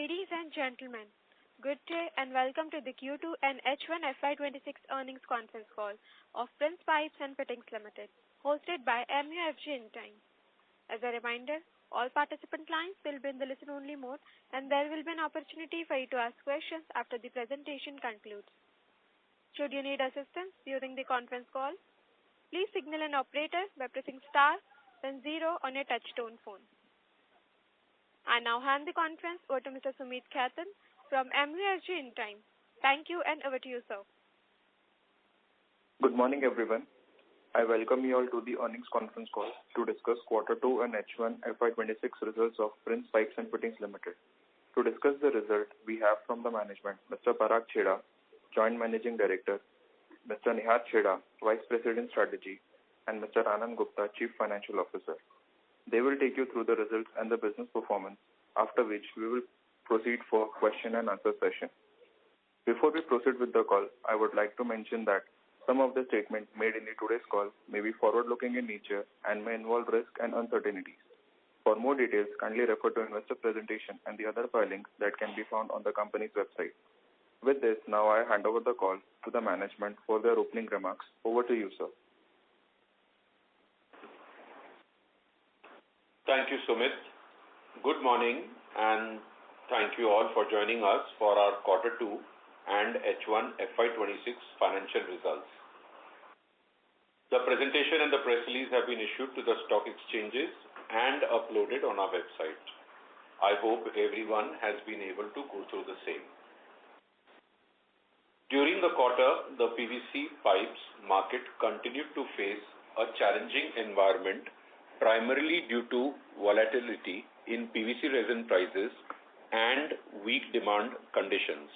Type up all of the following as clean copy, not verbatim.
Ladies and gentlemen, good day and welcome to the Q2 and H1FY26 earnings conference call of PRINCEPIPE and Fittings Limited, hosted by MUFG in time. As a reminder, all participant lines will be in the listen-only mode, and there will be an opportunity for you to ask questions after the presentation concludes. Should you need assistance during the conference call, please signal an operator by pressing star, then 0 on your touch-tone phone. I now hand the conference over to Mr. Sumit Khatan from MUFG in time. Thank you and over to you, sir. Good morning, everyone. I welcome you all to the earnings conference call to discuss Q2 and H1 FY26 results of PRINCEPIPE and Fittings Limited. To discuss the result, we have from the management Mr. Parag Chheda, Joint Managing Director, Mr. Nihat Chheda, Vice President Strategy, and Mr. Anand Gupta, Chief Financial Officer. They will take you through the results and the business performance, after which we will proceed for question and answer session. Before we proceed with the call, I would like to mention that some of the statements made in today's call may be forward-looking in nature and may involve risk and uncertainties. For more details, kindly refer to investor presentation and the other filings that can be found on the company's website. With this, now I hand over the call to the management for their opening remarks. Over to you, sir. Thank you, Sumit. Good morning and thank you all for joining us for our Q2 and H1 FY26 financial results. The presentation and the press release have been issued to the stock exchanges and uploaded on our website. I hope everyone has been able to go through the same. During the quarter, the PVC pipes market continued to face a challenging environment, primarily due to volatility in PVC resin prices and weak demand conditions.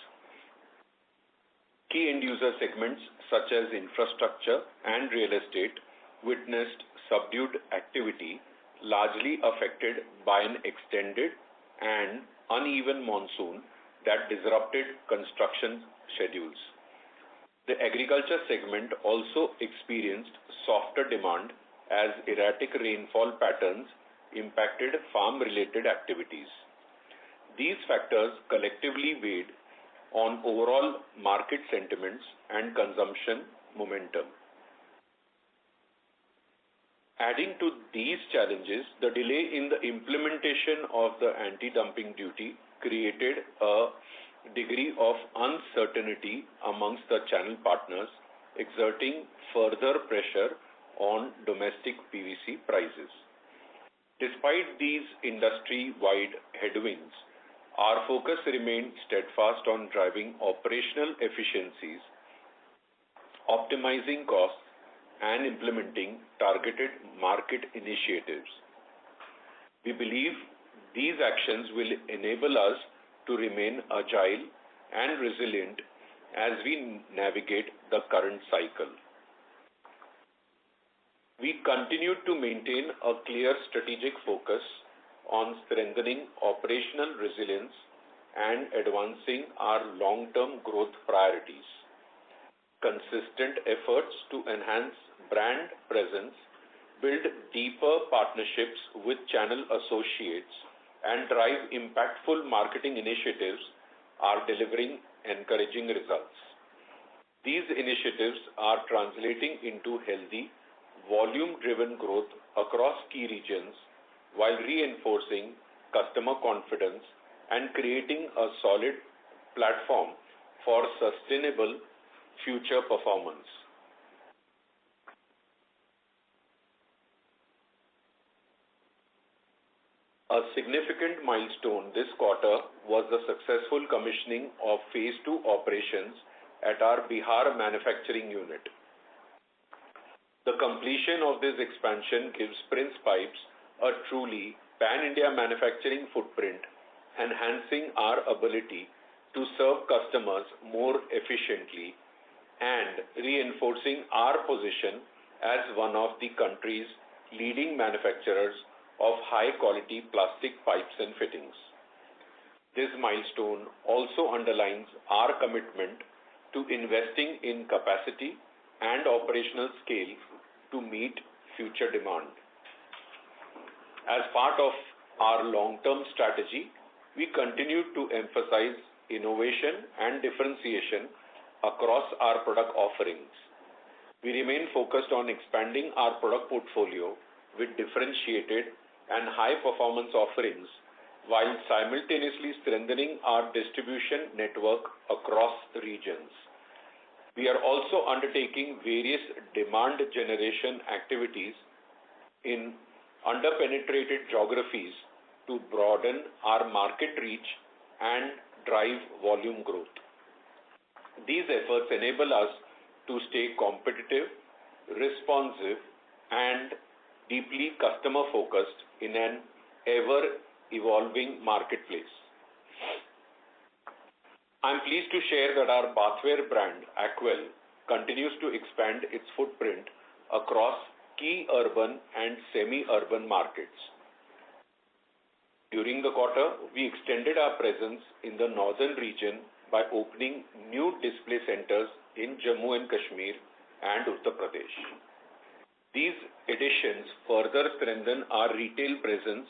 Key end-user segments such as infrastructure and real estate witnessed subdued activity, largely affected by an extended and uneven monsoon that disrupted construction schedules. The agriculture segment also experienced softer demand as erratic rainfall patterns impacted farm-related activities. These factors collectively weighed on overall market sentiments and consumption momentum. Adding to these challenges, the delay in the implementation of the anti-dumping duty created a degree of uncertainty amongst the channel partners, exerting further pressure on domestic PVC prices. Despite these industry-wide headwinds, our focus remained steadfast on driving operational efficiencies, optimizing costs, and implementing targeted market initiatives. We believe these actions will enable us to remain agile and resilient as we navigate the current cycle. We continue to maintain a clear strategic focus on strengthening operational resilience and advancing our long-term growth priorities. Consistent efforts to enhance brand presence, build deeper partnerships with channel associates, and drive impactful marketing initiatives are delivering encouraging results. These initiatives are translating into healthy, volume-driven growth across key regions while reinforcing customer confidence and creating a solid platform for sustainable future performance. A significant milestone this quarter was the successful commissioning of Phase 2 operations at our Bihar manufacturing unit. The completion of this expansion gives PRINCEPIPE a truly pan-India manufacturing footprint, enhancing our ability to serve customers more efficiently and reinforcing our position as one of the country's leading manufacturers of high-quality plastic pipes and fittings. This milestone also underlines our commitment to investing in capacity and operational scale to meet future demand. As part of our long-term strategy, we continue to emphasize innovation and differentiation across our product offerings. We remain focused on expanding our product portfolio with differentiated and high-performance offerings while simultaneously strengthening our distribution network across regions. We are also undertaking various demand generation activities in under-penetrated geographies to broaden our market reach and drive volume growth. These efforts enable us to stay competitive, responsive, and deeply customer-focused in an ever-evolving marketplace. I'm pleased to share that our bathware brand, Aquel, continues to expand its footprint across key urban and semi-urban markets. During the quarter, we extended our presence in the northern region by opening new display centers in Jammu and Kashmir and Uttar Pradesh. These additions further strengthen our retail presence,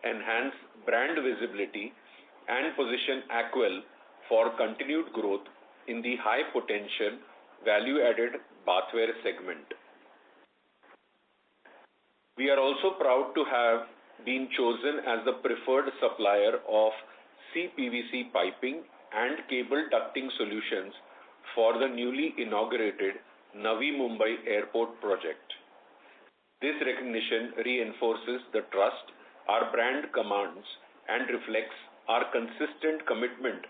enhance brand visibility, and position Aquel for continued growth in the high-potential, value-added bathware segment. We are also proud to have been chosen as the preferred supplier of CPVC piping and cable ducting solutions for the newly inaugurated Navi Mumbai Airport project. This recognition reinforces the trust our brand commands and reflects our consistent commitment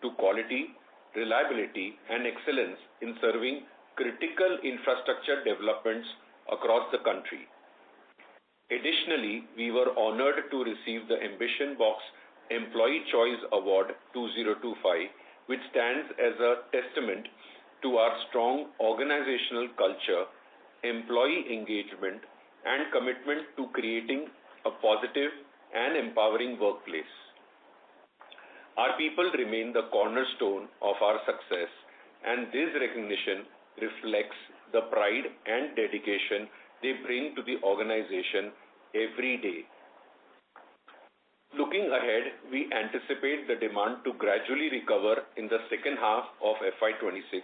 to quality, reliability, and excellence in serving critical infrastructure developments across the country. Additionally, we were honored to receive the Ambition Box Employee Choice Award 2025, which stands as a testament to our strong organizational culture, employee engagement, and commitment to creating a positive and empowering workplace. Our people remain the cornerstone of our success, and this recognition reflects the pride and dedication they bring to the organization every day. Looking ahead, we anticipate the demand to gradually recover in the second half of FY26,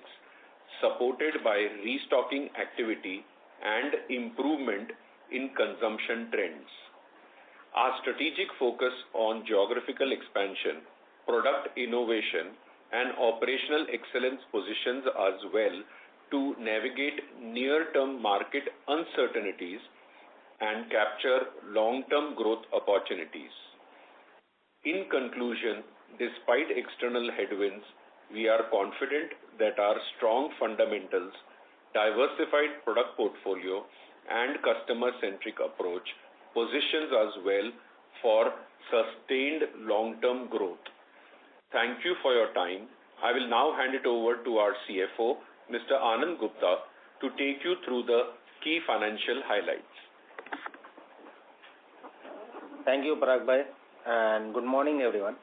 supported by restocking activity and improvement in consumption trends. Our strategic focus on geographical expansion, product innovation, and operational excellence positions us well to navigate near-term market uncertainties and capture long-term growth opportunities. In conclusion, despite external headwinds, we are confident that our strong fundamentals, diversified product portfolio, and customer-centric approach positions us well for sustained long-term growth. Thank you for your time. I will now hand it over to our CFO, Mr. Anand Gupta, to take you through the key financial highlights. Thank you, Parag Bhai, and good morning, everyone.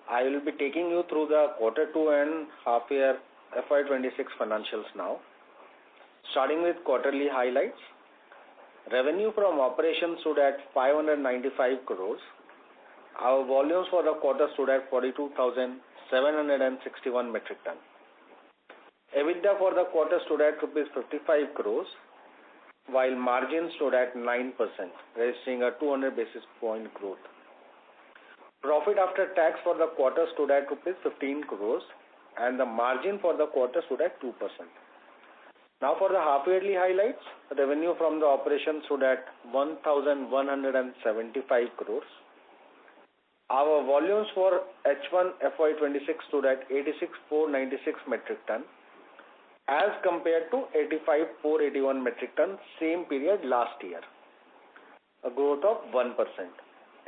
I will be taking you through the Q2 and half-year FY26 financials now. Starting with quarterly highlights, revenue from operations stood at 595 crores. Our volumes for the quarter stood at 42,761 metric ton. EBITDA for the quarter stood at rupees 55 crores, while margin stood at 9%, registering a 200 basis point growth. Profit after tax for the quarter stood at rupees 15 crores, and the margin for the quarter stood at 2%. Now for the half-yearly highlights, revenue from the operation stood at 1,175 crores. Our volumes for H1 FY26 stood at 86,496 metric ton as compared to 85,481 metric ton same period last year, a growth of 1%.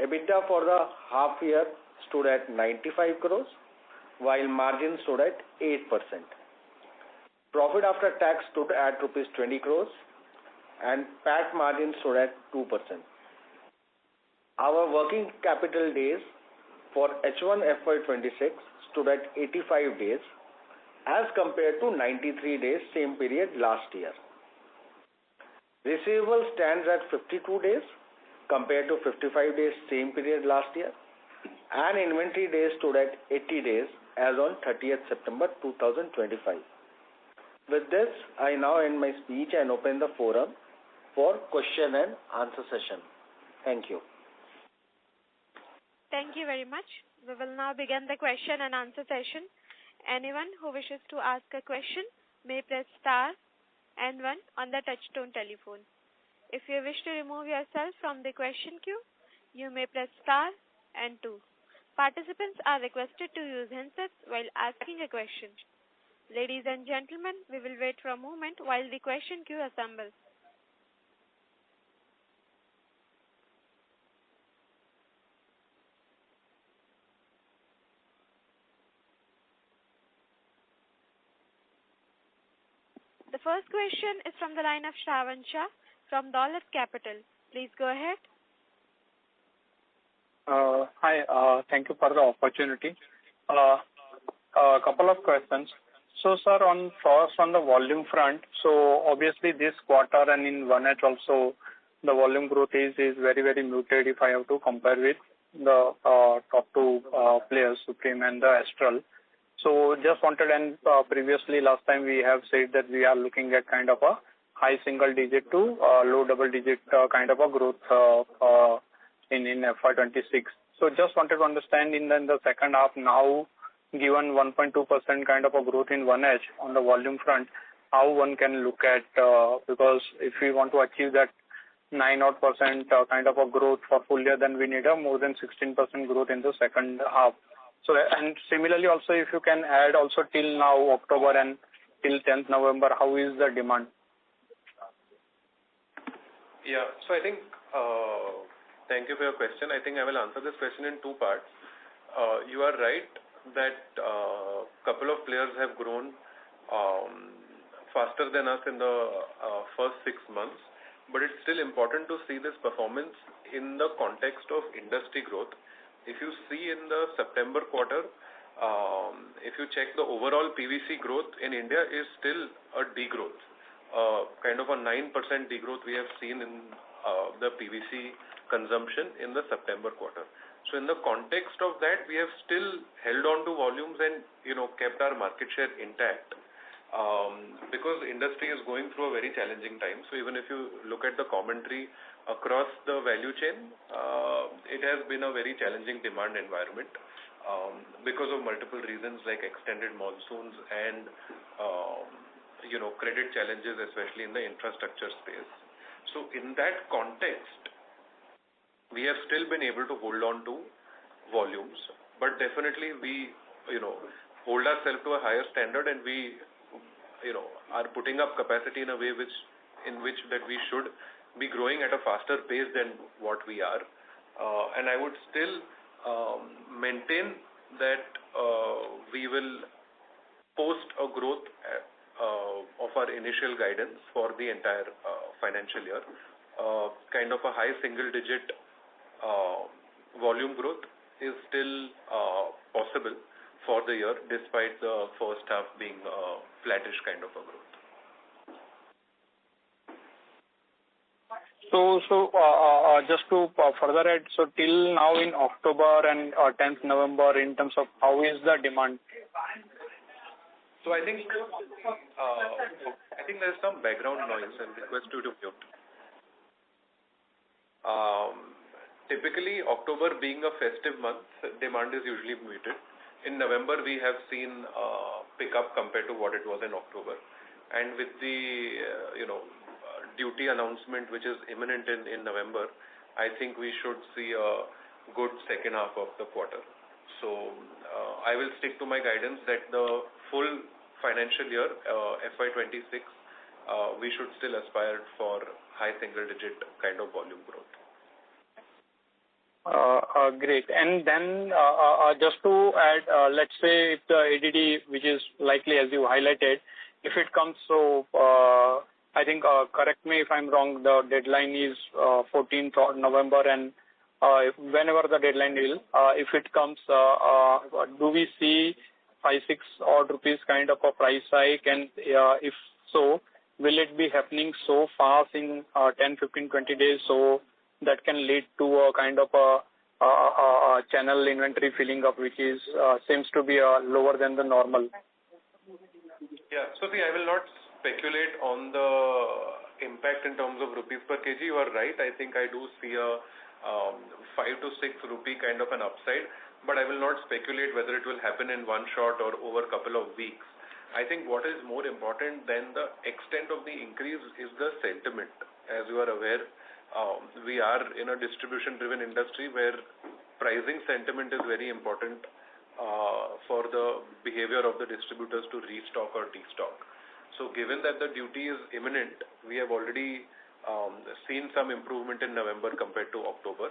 EBITDA for the half year stood at 95 crores, while margin stood at 8%. Profit after tax stood at rupees 20 crores and PAT margin stood at 2%. Our working capital days for H1 FY26 stood at 85 days as compared to 93 days same period last year. Receivable stands at 52 days compared to 55 days same period last year. and inventory days stood at 80 days as on 30th September 2025. With this, I now end my speech and open the forum for question and answer session. Thank you. Thank you very much. We will now begin the question and answer session. Anyone who wishes to ask a question may press star and 1 on the touchtone telephone. If you wish to remove yourself from the question queue, you may press star and 2. Participants are requested to use handsets while asking a question. Ladies and gentlemen, we will wait for a moment while the question queue assembles. The first question is from the line of Shravan Shah from Daulat Capital. Please go ahead. Hi, thank you for the opportunity. A couple of questions. So, sir, first on the volume front, so obviously this quarter and in 1H also, the volume growth is very, very muted if I have to compare with the top two players, Supreme and the Astral. So just wanted, and previously last time we have said that we are looking at kind of a high single digit to low double digit kind of a growth in FY26. So just wanted to understand in the second half now, given 1.2% kind of a growth in 1H on the volume front, how one can look at, because if we want to achieve that 9% kind of a growth for full year, then we need a more than 16% growth in the second half. So, and similarly also, if you can add also till now, October and till 10th November, how is the demand? Yeah, so I think, thank you for your question. I think I will answer this question in two parts. You are right that a couple of players have grown faster than us in the first 6 months, but it's still important to see this performance in the context of industry growth. If you see in the September quarter, if you check the overall PVC growth in India is still a degrowth, kind of a 9% degrowth we have seen in the PVC consumption in the September quarter. So in the context of that, we have still held on to volumes and kept our market share intact, because industry is going through a very challenging time. So even if you look at the commentary across the value chain, it has been a very challenging demand environment because of multiple reasons like extended monsoons and credit challenges, especially in the infrastructure space. So in that context, we have still been able to hold on to volumes, but definitely we hold ourselves to a higher standard, and we are putting up capacity in a way in which that we should be growing at a faster pace than what we are, and I would still maintain that we will post a growth of our initial guidance for the entire financial year. Kind of a high single digit volume growth is still possible for the year, despite the first half being flattish kind of a growth. So just to further add, so till now in October and 10th November, in terms of how is the demand? So I think there's some background noise and request you to mute. Typically, October being a festive month, demand is usually muted. In November, we have seen pick up compared to what it was in October, and with the duty announcement which is imminent in November, I think we should see a good second half of the quarter. So I will stick to my guidance that the full financial year, FY26, we should still aspire for high single digit kind of volume growth. Great. And then just to add, let's say if the ADD, which is likely as you highlighted, if it comes, so I think, correct me if I'm wrong, the deadline is 14th of November, and whenever the deadline is, if it comes, do we see 5-6 odd rupees kind of a price hike, and if so, will it be happening so fast in 10, 15, 20 days, so that can lead to a kind of a channel inventory filling up, which is seems to be lower than the normal. Yeah. So see, I will not speculate on the impact in terms of rupees per kg. You are right. I think I do see a 5 to 6 rupee kind of an upside, but I will not speculate whether it will happen in one shot or over a couple of weeks. I think what is more important than the extent of the increase is the sentiment. As you are aware, we are in a distribution-driven industry where pricing sentiment is very important for the behavior of the distributors to restock or destock. So given that the duty is imminent, we have already seen some improvement in November compared to October.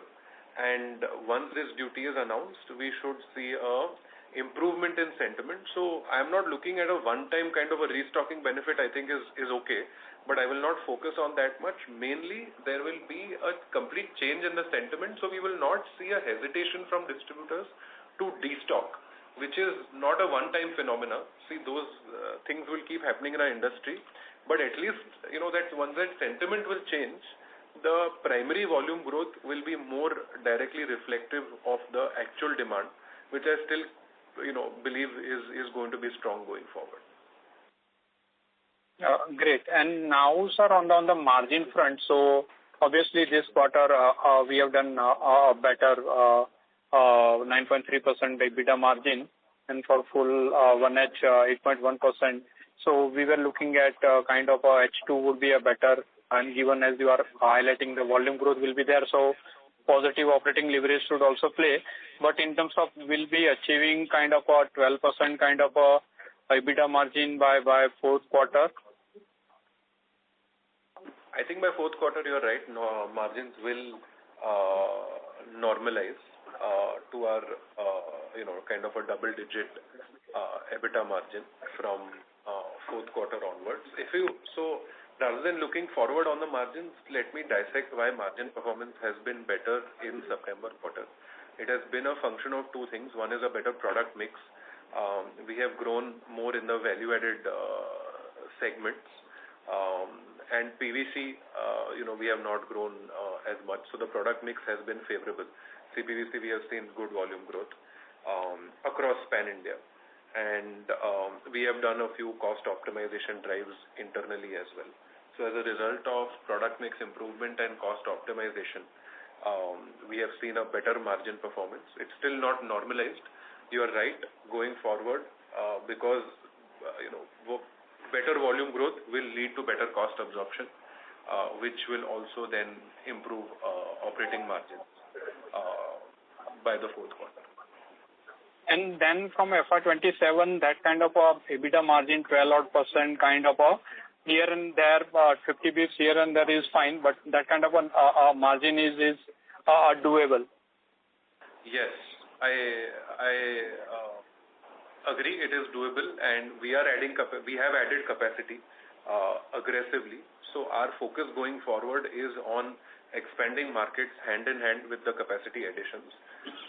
And once this duty is announced, we should see a improvement in sentiment. So I am not looking at a one-time kind of a restocking benefit. I think is okay, but I will not focus on that much. Mainly, there will be a complete change in the sentiment, so we will not see a hesitation from distributors to destock, which is not a one-time phenomena. See, those things will keep happening in our industry, but at least that once that sentiment will change, the primary volume growth will be more directly reflective of the actual demand, which I still believe is going to be strong going forward. Great. And now, sir, on the margin front, so obviously this quarter we have done a better 9.3% EBITDA margin, and for full 1H 8.1%. So we were looking at kind of H2 would be a better, and given as you are highlighting the volume growth will be there, so positive operating leverage should also play. But in terms of will be achieving kind of a 12% kind of a EBITDA margin by fourth quarter? I think by fourth quarter you are right. No, margins will normalize to our kind of a double-digit EBITDA margin from fourth quarter onwards. So rather than looking forward on the margins, let me dissect why margin performance has been better in September quarter. It has been a function of two things. One is a better product mix. We have grown more in the value-added segments, and PVC, we have not grown as much. So the product mix has been favorable. CPVC, we have seen good volume growth across pan-India. And we have done a few cost optimization drives internally as well. So as a result of product mix improvement and cost optimization, we have seen a better margin performance. It's still not normalized. You are right. Going forward, because better volume growth will lead to better cost absorption, which will also then improve operating margins by the fourth quarter. And then from FY27, that kind of a EBITDA margin, 12% kind of a here and there, 50 bps here and there is fine, but that kind of a margin is doable. Yes, I agree. It is doable, and we have added capacity aggressively. So our focus going forward is on expanding markets hand in hand with the capacity additions.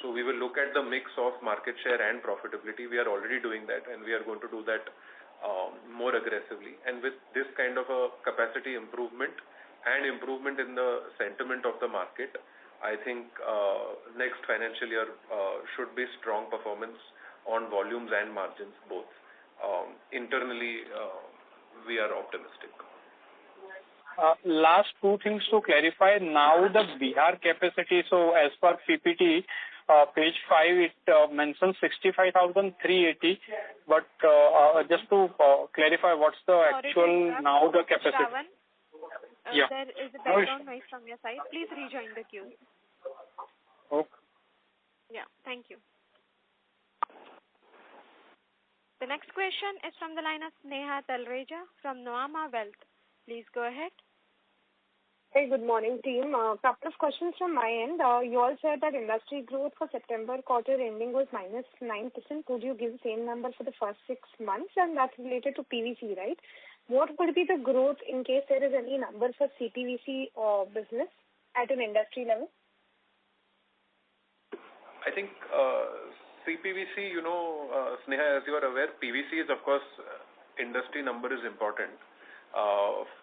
So we will look at the mix of market share and profitability. We are already doing that, and we are going to do that more aggressively. And with this kind of a capacity improvement and improvement in the sentiment of the market, I think next financial year should be strong performance on volumes and margins both. Internally, we are optimistic. Last two things to clarify. Now the Bihar capacity, so as per PPT, page 5, it mentions 65,380, but just to clarify, what's the actual now the capacity? Shravan, there is a background noise from your side. Please rejoin the queue. Okay. Yeah, thank you. The next question is from the line of Sneha Talreja from Nuvama Wealth. Please go ahead. Hey, good morning, team. Couple of questions from my end. You all said that industry growth for September quarter ending was -9%. Could you give the same number for the first 6 months? And that's related to PVC, right? What could be the growth in case there is any number for CPVC business at an industry level? I think CPVC, Sneha, as you are aware, PVC is, of course, industry number is important.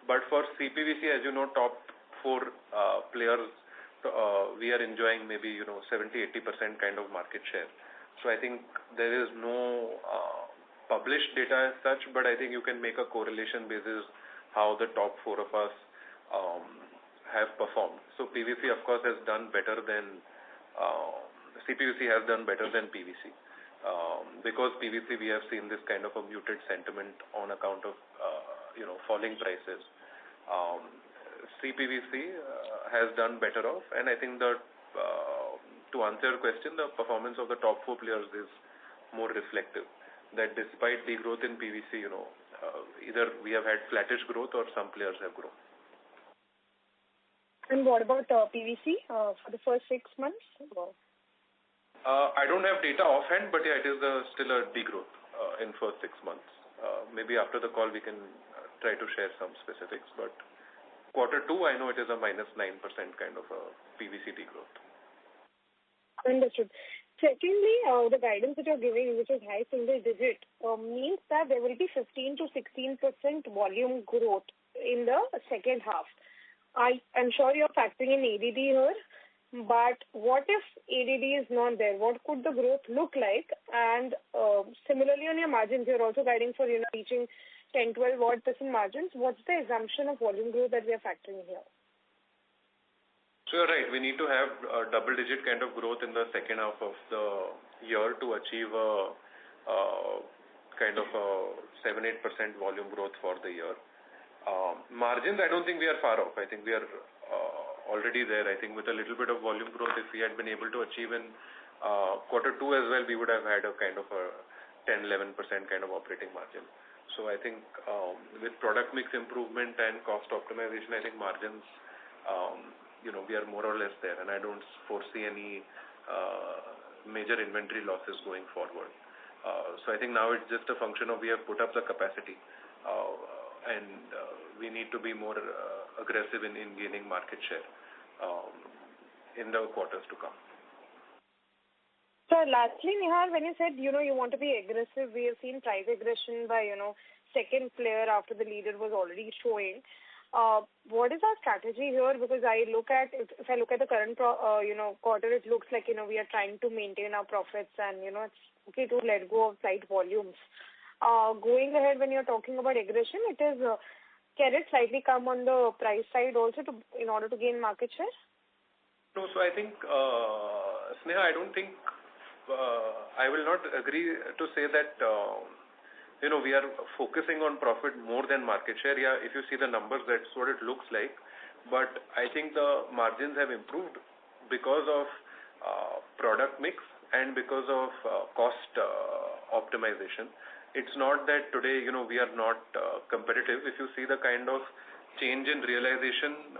But for CPVC, as you know, top 4 players we are enjoying maybe 70-80% kind of market share. So I think there is no published data as such, but I think you can make a correlation basis how the top 4 of us have performed. So PVC of course has done better than CPVC has done better than PVC. Because PVC we have seen this kind of a muted sentiment on account of falling prices. CPVC has done better off, and I think that to answer your question, the performance of the top 4 players is more reflective. That despite the growth in PVC, either we have had flattish growth or some players have grown. And what about PVC for the first 6 months? I don't have data offhand, but yeah, it is still a degrowth in first 6 months. Maybe after the call we can try to share some specifics, but Q2 I know it is a -9% kind of a PVC degrowth. Understood. Secondly, the guidance that you're giving, which is high single digit, means that there will be 15 to 16% volume growth in the second half. I'm sure you're factoring in ADD here, but what if ADD is not there? What could the growth look like? And similarly on your margins, you're also guiding for reaching 10-12% margins. What's the assumption of volume growth that we are factoring in here? So you're right. We need to have a double-digit kind of growth in the second half of the year to achieve a kind of a 7-8% volume growth for the year. Margins, I don't think we are far off. I think we are already there. I think with a little bit of volume growth, if we had been able to achieve in Q2 as well, we would have had a kind of a 10-11% kind of operating margin. So I think with product mix improvement and cost optimization, I think margins, we are more or less there, and I don't foresee any major inventory losses going forward. So I think now it's just a function of we have put up the capacity, and we need to be more aggressive in gaining market share in the quarters to come. So lastly, Nihar, when you said, you want to be aggressive, we have seen price aggression by, second player after the leader was already showing. What is our strategy here? Because if I look at the current, quarter, it looks like, we are trying to maintain our profits and, it's okay to let go of slight volumes. Going ahead, when you're talking about aggression, can it slightly come on the price side also in order to gain market share? No, so I think, Sneha, I don't think, I will not agree to say that, we are focusing on profit more than market share. Yeah, if you see the numbers, that's what it looks like. But I think the margins have improved because of product mix and because of cost optimization. It's not that today, we are not competitive. If you see the kind of change in realization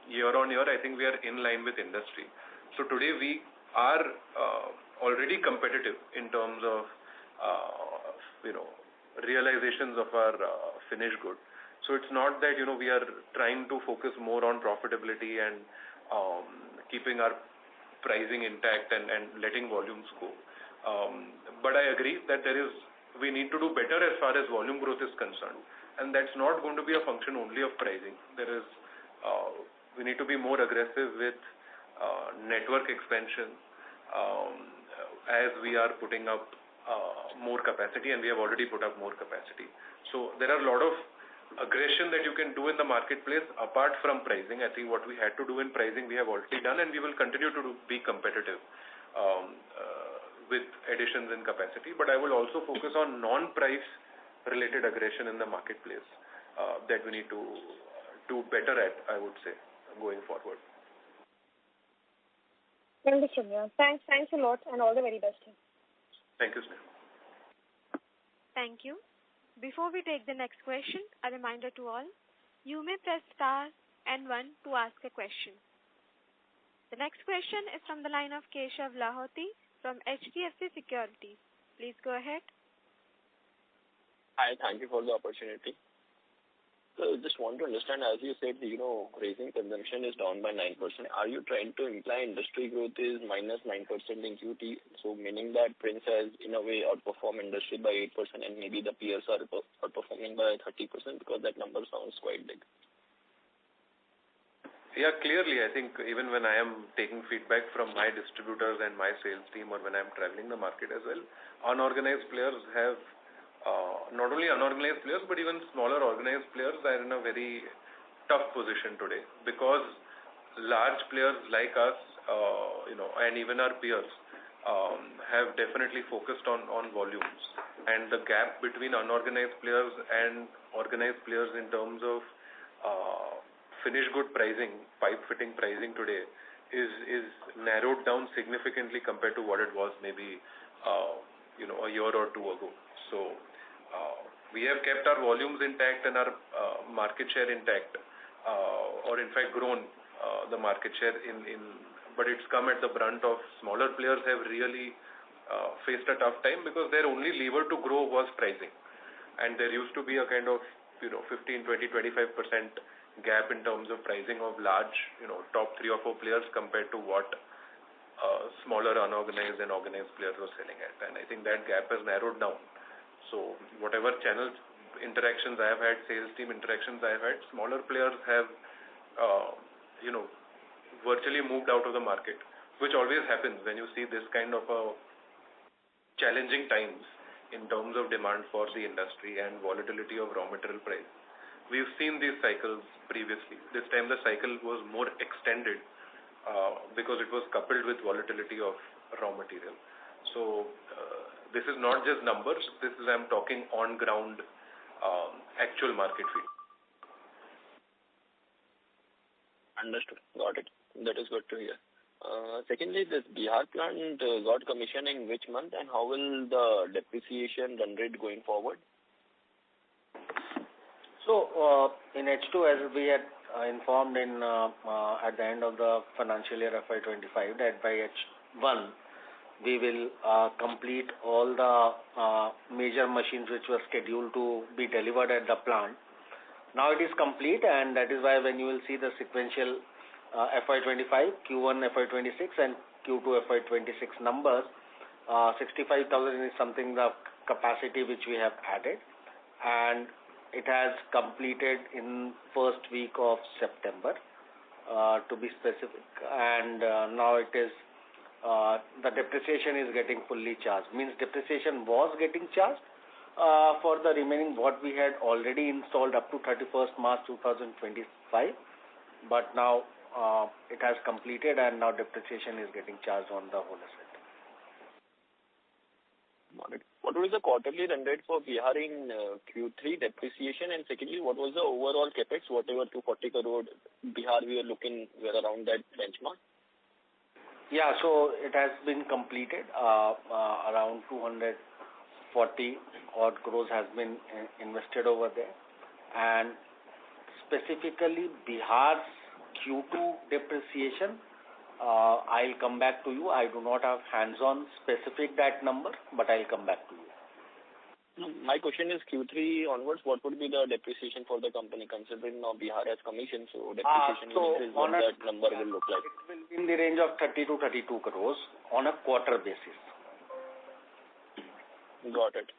year on year, I think we are in line with industry. So today we are already competitive in terms of, realizations of our finished good. So it's not that, we are trying to focus more on profitability and keeping our pricing intact and letting volumes go. But I agree that we need to do better as far as volume growth is concerned. And that's not going to be a function only of pricing. We need to be more aggressive with network expansion as we are putting up more capacity, and we have already put up more capacity. So there are a lot of aggression that you can do in the marketplace apart from pricing. I think what we had to do in pricing we have already done, and we will continue to be competitive with additions in capacity. But I will also focus on non-price related aggression in the marketplace that we need to do better at, I would say, going forward. Understood. Thanks a lot, and all the very best. Thank you, Sneha. Thank you. Before we take the next question, a reminder to all, you may press star and 1 to ask a question. The next question is from the line of Keshav Lahoti from HDFC Securities. Please go ahead. Hi, thank you for the opportunity. So just want to understand, as you said, raising consumption is down by 9%. Are you trying to imply industry growth is minus 9% in Q2? So meaning that Prince has, in a way, outperformed industry by 8% and maybe the peers are outperforming by 30%, because that number sounds quite big. Yeah, clearly, I think even when I am taking feedback from my distributors and my sales team, or when I'm traveling the market as well, unorganized players have, not only unorganized players, but even smaller organized players are in a very tough position today, because large players like us, and even our peers, have definitely focused on volumes. And the gap between unorganized players and organized players in terms of finished good pricing, pipe fitting pricing today is narrowed down significantly compared to what it was maybe a year or two ago. So we have kept our volumes intact and our market share intact, or in fact grown the market share but it's come at the brunt of smaller players have really faced a tough time, because their only lever to grow was pricing, and there used to be a kind of 15, 20, 25% gap in terms of pricing of large, top 3 or 4 players compared to what smaller unorganized and organized players were selling at. And I think that gap has narrowed down. So whatever channels interactions I have had, sales team interactions I have had, smaller players have, virtually moved out of the market, which always happens when you see this kind of challenging times in terms of demand for the industry and volatility of raw material price. We've seen these cycles previously. This time the cycle was more extended because it was coupled with volatility of raw material. So this is not just numbers. This is, I'm talking on ground, actual market feel. Understood. Got it. That is good to hear. Secondly, this Bihar plant got commissioning which month, and how will the depreciation run rate going forward? So, in H2, as we had informed at the end of the financial year FY25, that by H1, we will complete all the major machines which were scheduled to be delivered at the plant. Now it is complete, and that is why when you will see the sequential FY25, Q1 FY26 and Q2 FY26 numbers, 65,000 is something the capacity which we have added, and it has completed in first week of September, to be specific, and now it is the depreciation is getting fully charged. Means depreciation was getting charged for the remaining what we had already installed up to 31st March 2025, but now it has completed, and now depreciation is getting charged on the whole asset. What was the quarterly run rate for Bihar in Q3 depreciation, and secondly, what was the overall capex, whatever 240 crore Bihar we were around that benchmark? Yeah, so it has been completed. Around 240 odd crores has been invested over there, and specifically Bihar's Q2 depreciation, I'll come back to you. I do not have hands-on specific that number, but I'll come back to you. My question is Q3 onwards, what would be the depreciation for the company, considering now Bihar has commissioned, so depreciation is what that number will look like? It will be in the range of 30 to 32 crores on a quarter basis. Got it.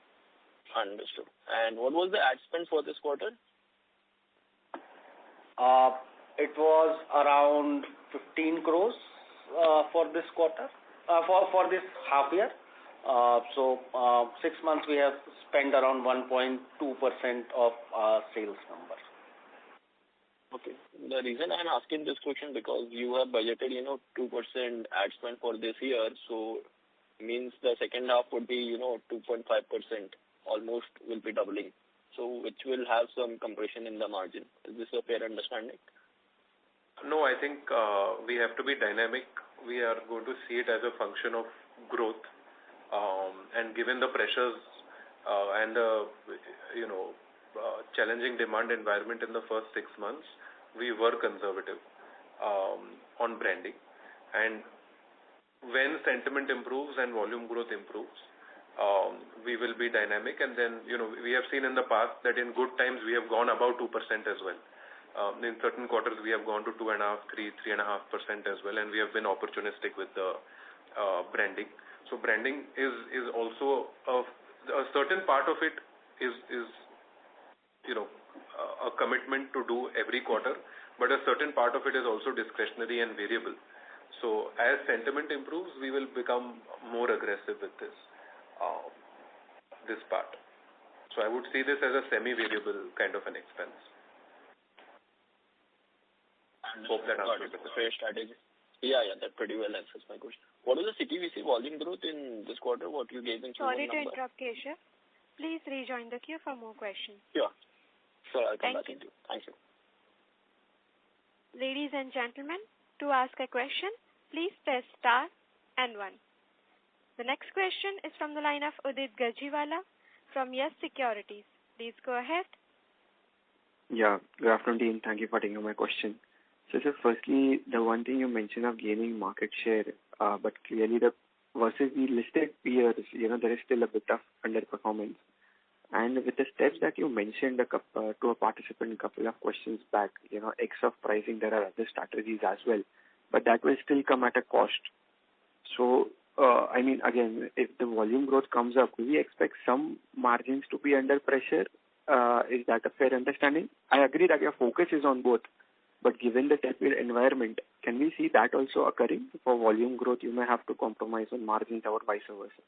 Understood. And what was the ad spend for this quarter? It was around 15 crores for this quarter, for this half year. So 6 months we have spent around 1.2% of our sales number. Okay. The reason I'm asking this question because you have budgeted 2% ad spend for this year, so means the second half would be 2.5%, almost will be doubling. So which will have some compression in the margin. Is this a fair understanding? No, I think we have to be dynamic. We are going to see it as a function of growth, and given the pressures and the challenging demand environment in the first 6 months, we were conservative on branding. And when sentiment improves and volume growth improves, we will be dynamic. And then we have seen in the past that in good times we have gone above 2% as well. In certain quarters we have gone to 2.5%, 3.5% as well, and we have been opportunistic with the branding. So branding is also a certain part of it is a commitment to do every quarter, but a certain part of it is also discretionary and variable. So as sentiment improves, we will become more aggressive with this part. So I would see this as a semi-variable kind of an expense. Hope that answers the fair strategy. Yeah, that pretty well answers my question. What was the CTVC volume growth in this quarter? What you gave in Q1 Sorry to number? interrupt, Keshav. Please rejoin the queue for more questions. Sure. I'll come back Thank into it. Thank you. Ladies and gentlemen, to ask a question, please press star and 1. The next question is from the line of Udit Gajiwala from Yes Securities. Please go ahead. Yeah, good afternoon, team. Thank you for taking my question. So, sir, firstly, the one thing you mentioned of gaining market share, but clearly versus the listed peers, there is still a bit of underperformance. And with the steps that you mentioned to a participant a couple of questions back, X of pricing, there are other strategies as well, but that will still come at a cost. So, again, if the volume growth comes up, do we expect some margins to be under pressure? Is that a fair understanding? I agree that your focus is on both, but given the tepid environment, can we see that also occurring? For volume growth, you may have to compromise on margins or vice versa.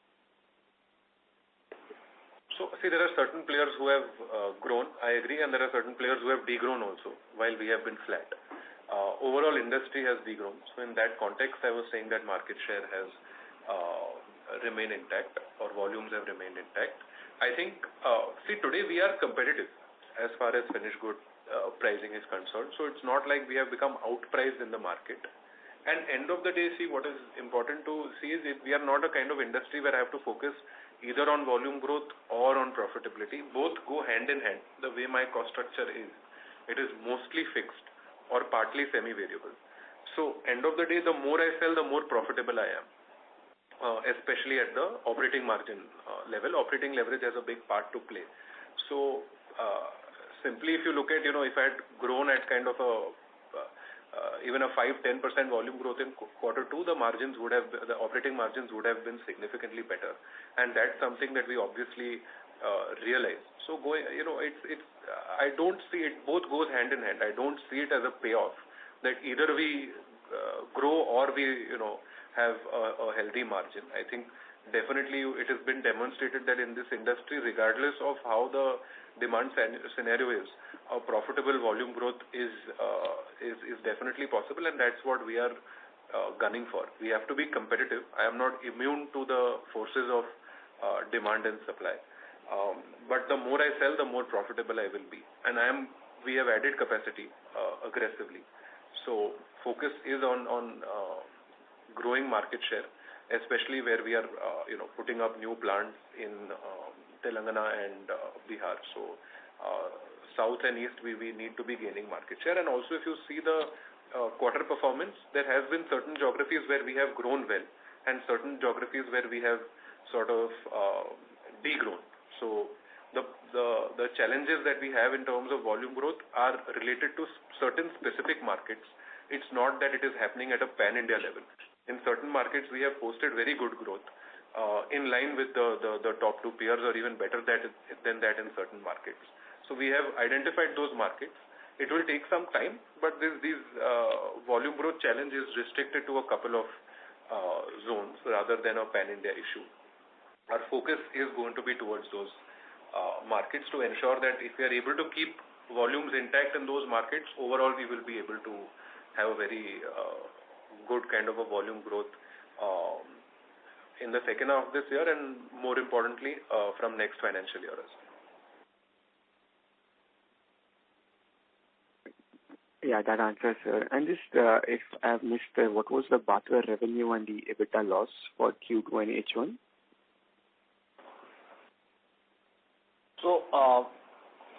So, see, there are certain players who have grown, I agree, and there are certain players who have degrown also, while we have been flat. Overall industry has degrown. So in that context, I was saying that market share has remained intact, or volumes have remained intact. I think, today we are competitive as far as finished good pricing is concerned. So it's not like we have become outpriced in the market. And end of the day, what is important to see is we are not a kind of industry where I have to focus either on volume growth or on profitability. Both go hand in hand. The way my cost structure is, it is mostly fixed or partly semi-variable. So end of the day, the more I sell, the more profitable I am, especially at the operating margin level. Operating leverage has a big part to play. So simply if you look at, if I had grown at kind of even a 5-10% volume growth in quarter 2, the operating margins would have been significantly better, and that's something that we obviously realize. So I don't see it. Both goes hand in hand. I don't see it as a payoff that either we grow or we have a healthy margin. I think definitely it has been demonstrated that in this industry, regardless of how the demand scenario is, a profitable volume growth is definitely possible, and that's what we are gunning for. We have to be competitive. I am not immune to the forces of demand and supply. But the more I sell, the more profitable I will be. And we have added capacity aggressively. So focus is on growing market share, especially where we are putting up new plants in Telangana and Bihar. So south and east, we need to be gaining market share. And also if you see the quarter performance, there has been certain geographies where we have grown well and certain geographies where we have sort of degrown. So the challenges that we have in terms of volume growth are related to certain specific markets. It's not that it is happening at a pan-India level. In certain markets, we have posted very good growth in line with the top 2 peers, or even better than that in certain markets. So we have identified those markets. It will take some time, but this volume growth challenge is restricted to a couple of zones rather than a pan-India issue. Our focus is going to be towards those markets to ensure that if we are able to keep volumes intact in those markets, overall we will be able to have a very good kind of a volume growth in the second half of this year, and more importantly from next financial year as well. Yeah, that answers, sir. And just if I have missed, what was the bathware revenue and the EBITDA loss for Q2 and H1? So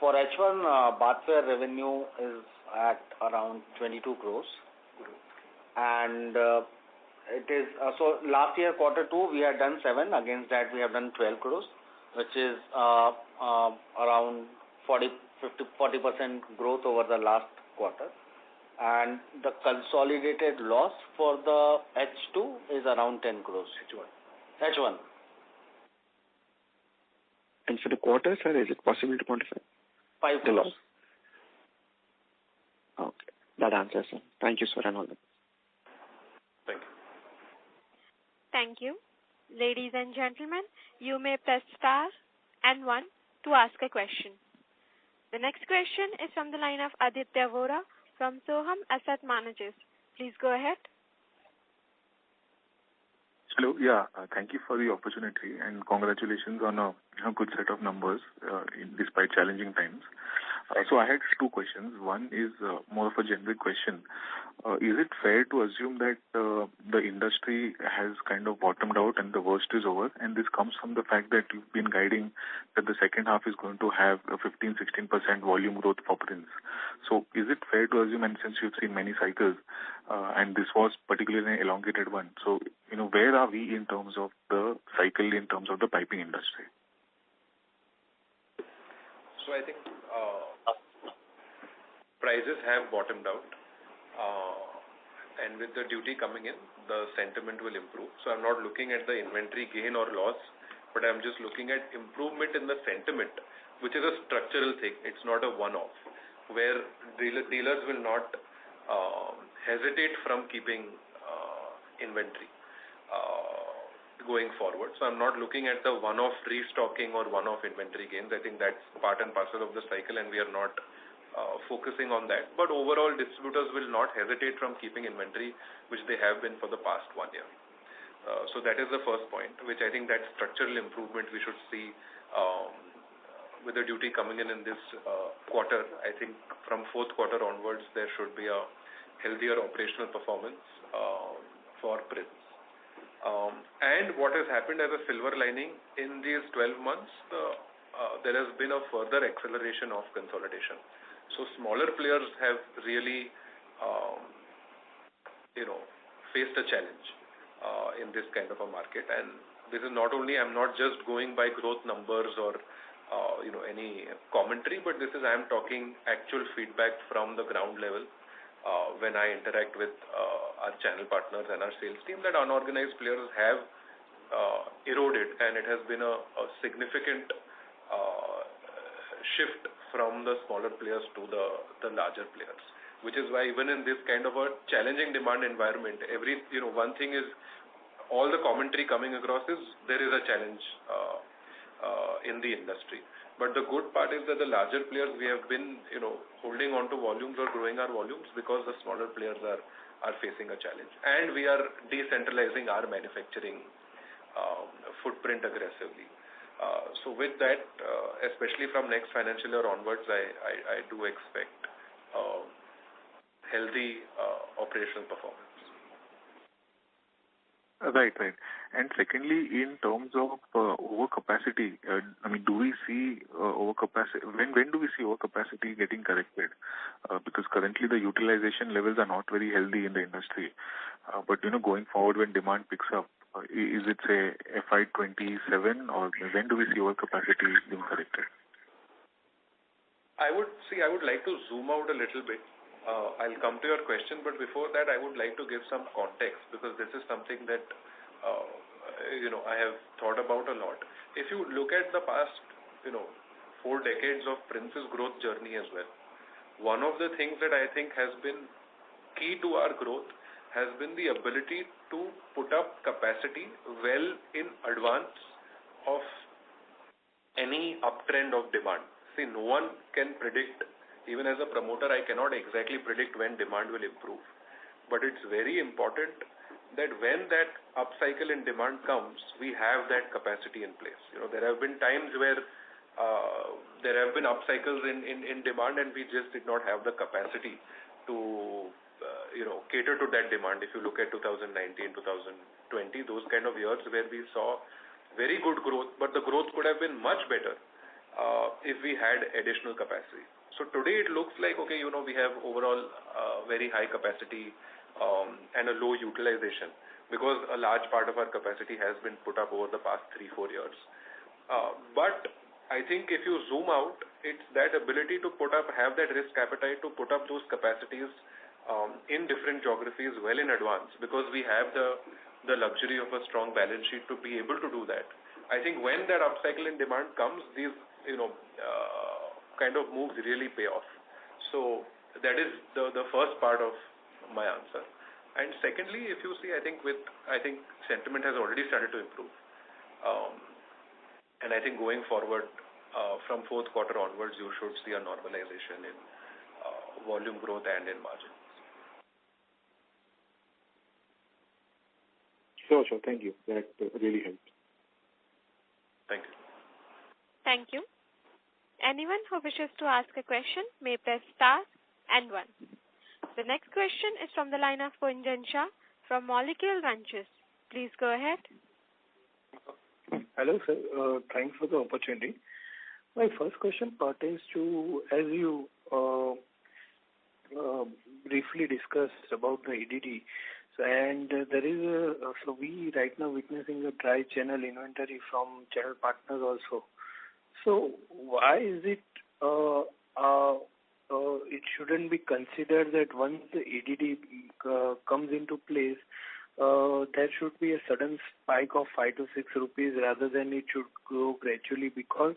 for H1, bathware revenue is at around 22 crores. And it is so last year quarter 2 we had done 7. Against that we have done 12 crores, which is around 40% growth over the last quarter. And the consolidated loss for the H2 is around 10 crores. H1. And for the quarter, sir, is it possible to quantify 5 crores. That answers it. Thank you, sir, and all that. Thank you. Thank you. Ladies and gentlemen, you may press star and 1 to ask a question. The next question is from the line of Aditya Vora from Soham Asset Managers. Please go ahead. Hello. Yeah, thank you for the opportunity and congratulations on a good set of numbers despite challenging times. So I had two questions. One is more of a generic question. Is it fair to assume that the industry has kind of bottomed out and the worst is over? And this comes from the fact that you've been guiding that the second half is going to have a 15-16% volume growth for Prince. So is it fair to assume, and since you've seen many cycles, and this was particularly an elongated one, so where are we in terms of the cycle, in terms of the piping industry? So I think prices have bottomed out, and with the duty coming in, the sentiment will improve. So I'm not looking at the inventory gain or loss, but I'm just looking at improvement in the sentiment, which is a structural thing. It's not a one-off, where dealers will not hesitate from keeping inventory going forward. So I'm not looking at the one-off restocking or one-off inventory gains. I think that's part and parcel of the cycle, and we are not focusing on that. But overall, distributors will not hesitate from keeping inventory, which they have been for the past 1 year. So that is the first point, which I think that structural improvement we should see with the duty coming in this quarter. I think from fourth quarter onwards, there should be a healthier operational performance for Prince. And what has happened as a silver lining in these 12 months, there has been a further acceleration of consolidation. So smaller players have really, faced a challenge in this kind of a market. And this is not only, I'm not just going by growth numbers or any commentary, but this is, I'm talking actual feedback from the ground level when I interact with our channel partners and our sales team, that unorganized players have eroded, and it has been a significant shift from the smaller players to the larger players, which is why even in this kind of a challenging demand environment, one thing is, all the commentary coming across is there is a challenge in the industry. But the good part is that the larger players, we have been holding on to volumes or growing our volumes because the smaller players are facing a challenge, and we are decentralizing our manufacturing footprint aggressively. So with that, especially from next financial year onwards, I do expect healthy operational performance. Right. And secondly, in terms of overcapacity, do we see overcapacity? When do we see overcapacity getting corrected? Because currently the utilization levels are not very healthy in the industry. But going forward, when demand picks up, is it say FY27, or when do we see overcapacity being corrected? I would like to zoom out a little bit. I'll come to your question, but before that, I would like to give some context, because this is something that I have thought about a lot. If you look at the past 4 decades of Prince's growth journey as well, one of the things that I think has been key to our growth has been the ability to put up capacity well in advance of any uptrend of demand. See, no one can predict. Even as a promoter, I cannot exactly predict when demand will improve. But it's very important that when that upcycle in demand comes, we have that capacity in place. There have been times where there have been upcycles in demand, and we just did not have the capacity to cater to that demand. If you look at 2019, 2020, those kind of years where we saw very good growth, but the growth could have been much better if we had additional capacity. So today it looks like, okay, we have overall very high capacity and a low utilization, because a large part of our capacity has been put up over the past 3-4 years. But I think if you zoom out, it's that ability to have that risk appetite to put up those capacities in different geographies well in advance, because we have the luxury of a strong balance sheet to be able to do that. I think when that upcycle in demand comes, these kind of moves really pay off. So that is the first part of my answer. And secondly, if you see, I think sentiment has already started to improve. And I think going forward, from fourth quarter onwards, you should see a normalization in volume growth and in margins. Sure. Thank you. That really helps. Thank you. Thank you. Anyone who wishes to ask a question may press star and 1. The next question is from the line of Kunjan Shah from Molecule Ventures. Please go ahead. Hello, sir. Thanks for the opportunity. My first question pertains to, as you briefly discussed about the EDD, and there is so we right now witnessing a dry channel inventory from channel partners also. So why is it it shouldn't be considered that once the EDD comes into place, there should be a sudden spike of 5 to 6 rupees rather than it should grow gradually, because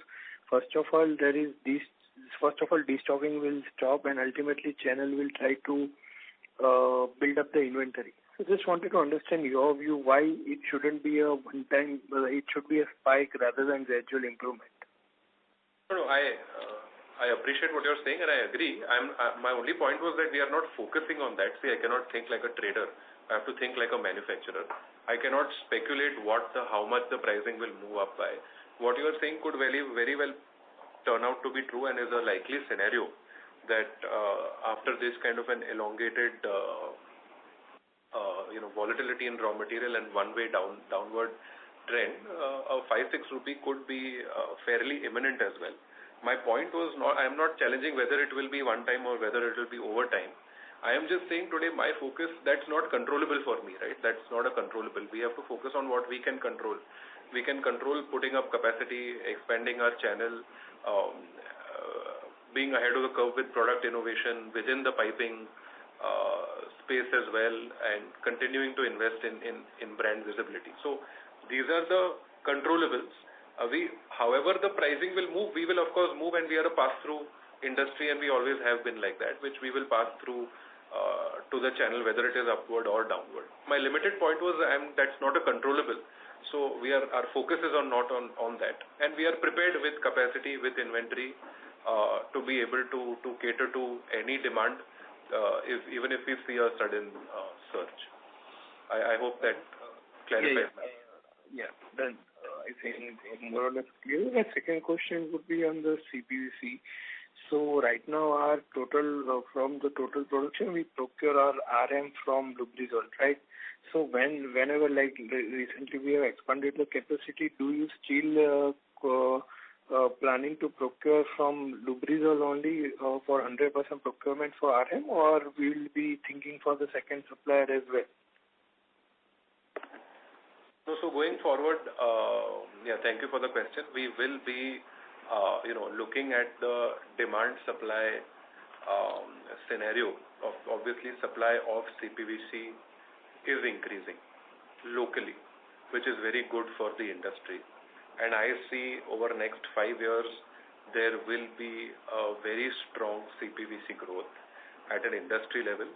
first of all destocking will stop and ultimately channel will try to build up the inventory. So just wanted to understand your view why it shouldn't be a one time, it should be a spike rather than gradual improvement. No, I appreciate what you're saying and I agree. My only point was that we are not focusing on that. See, I cannot think like a trader. I have to think like a manufacturer. I cannot speculate how much the pricing will move up by. What you are saying could very well turn out to be true and is a likely scenario that after this kind of an elongated volatility in raw material and one-way downward trend, a 5-6 rupee could be fairly imminent as well. My point was I am not challenging whether it will be one time or whether it will be over time. I am just saying today my focus, that's not controllable for me, right? That's not a controllable. We have to focus on what we can control. We can control putting up capacity, expanding our channel, being ahead of the curve with product innovation within the piping space as well, and continuing to invest in brand visibility. So these are the controllables. However the pricing will move, we will of course move, and we are a pass-through industry and we always have been like that, which we will pass through to the channel, whether it is upward or downward. My limited point was that's not a controllable. So our focus is not on that, and we are prepared with capacity, with inventory to be able to cater to any demand, even if we see a sudden surge. I hope that clarifies. Yeah. Then I think more or less clear. My second question would be on the CPVC. So right now our total from the total production we procure our RM from Lubrizol, right? So whenever like recently we have expanded the capacity, do you still planning to procure from Lubrizol only for 100% procurement for RM, or we will be thinking for the second supplier as well? So going forward, thank you for the question. We will be, looking at the demand-supply scenario. Obviously, supply of CPVC is increasing locally, which is very good for the industry. And I see over the next 5 years, there will be a very strong CPVC growth at an industry level.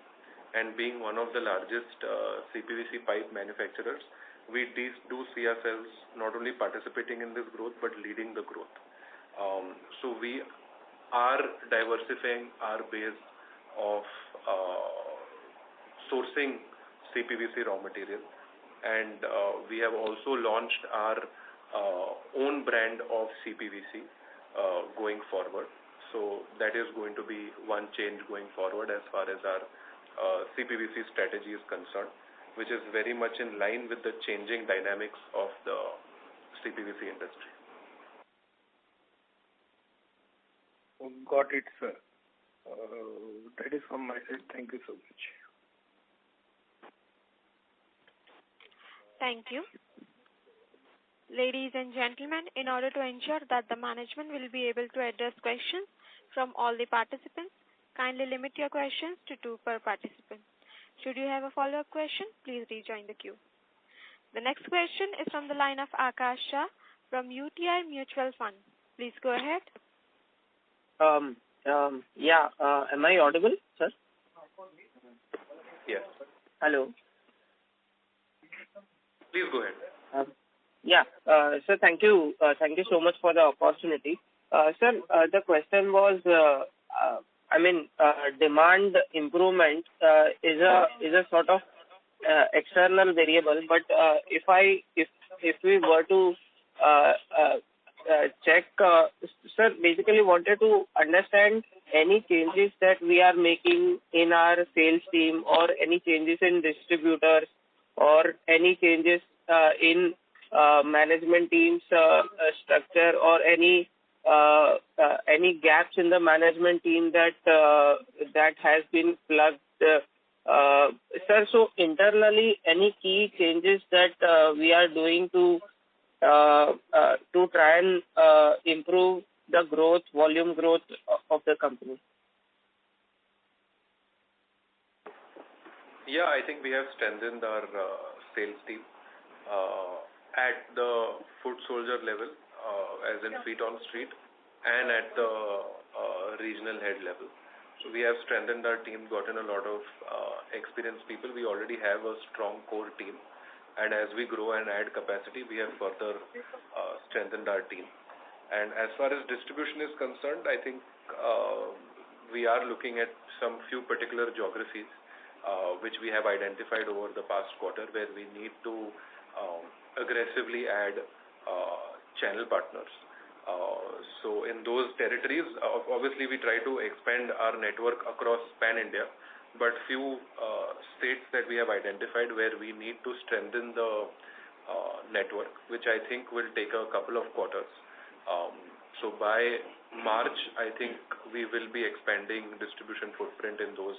And being one of the largest CPVC pipe manufacturers, we do see ourselves not only participating in this growth, but leading the growth. So we are diversifying our base of sourcing CPVC raw material, and we have also launched our own brand of CPVC going forward. So that is going to be one change going forward as far as our CPVC strategy is concerned, which is very much in line with the changing dynamics of the CPVC industry. Got it, sir. That is from my side. Thank you so much. Thank you. Ladies and gentlemen, in order to ensure that the management will be able to address questions from all the participants, kindly limit your questions to 2 per participant. Should you have a follow-up question, please rejoin the queue. The next question is from the line of Akash Shah from UTI Mutual Fund. Please go ahead. Am I audible, sir? Yes. Hello. Please go ahead. Sir, thank you. Thank you so much for the opportunity. Sir, the question was, demand improvement is a sort of external variable, but if we were to check, sir, basically wanted to understand any changes that we are making in our sales team, or any changes in distributors, or any changes in management team's structure, or any gaps in the management team that has been plugged. Sir, so internally, any key changes that we are doing to try and improve the volume growth of the company? Yeah, I think we have strengthened our sales team at the foot soldier level, as in feet on street, and at the regional head level. So we have strengthened our team, gotten a lot of experienced people. We already have a strong core team, and as we grow and add capacity, we have further strengthened our team. And as far as distribution is concerned, I think we are looking at some few particular geographies which we have identified over the past quarter, where we need to aggressively add channel partners. So in those territories, obviously we try to expand our network across pan-India, but few states that we have identified where we need to strengthen the network, which I think will take a couple of quarters. So by March, I think we will be expanding distribution footprint in those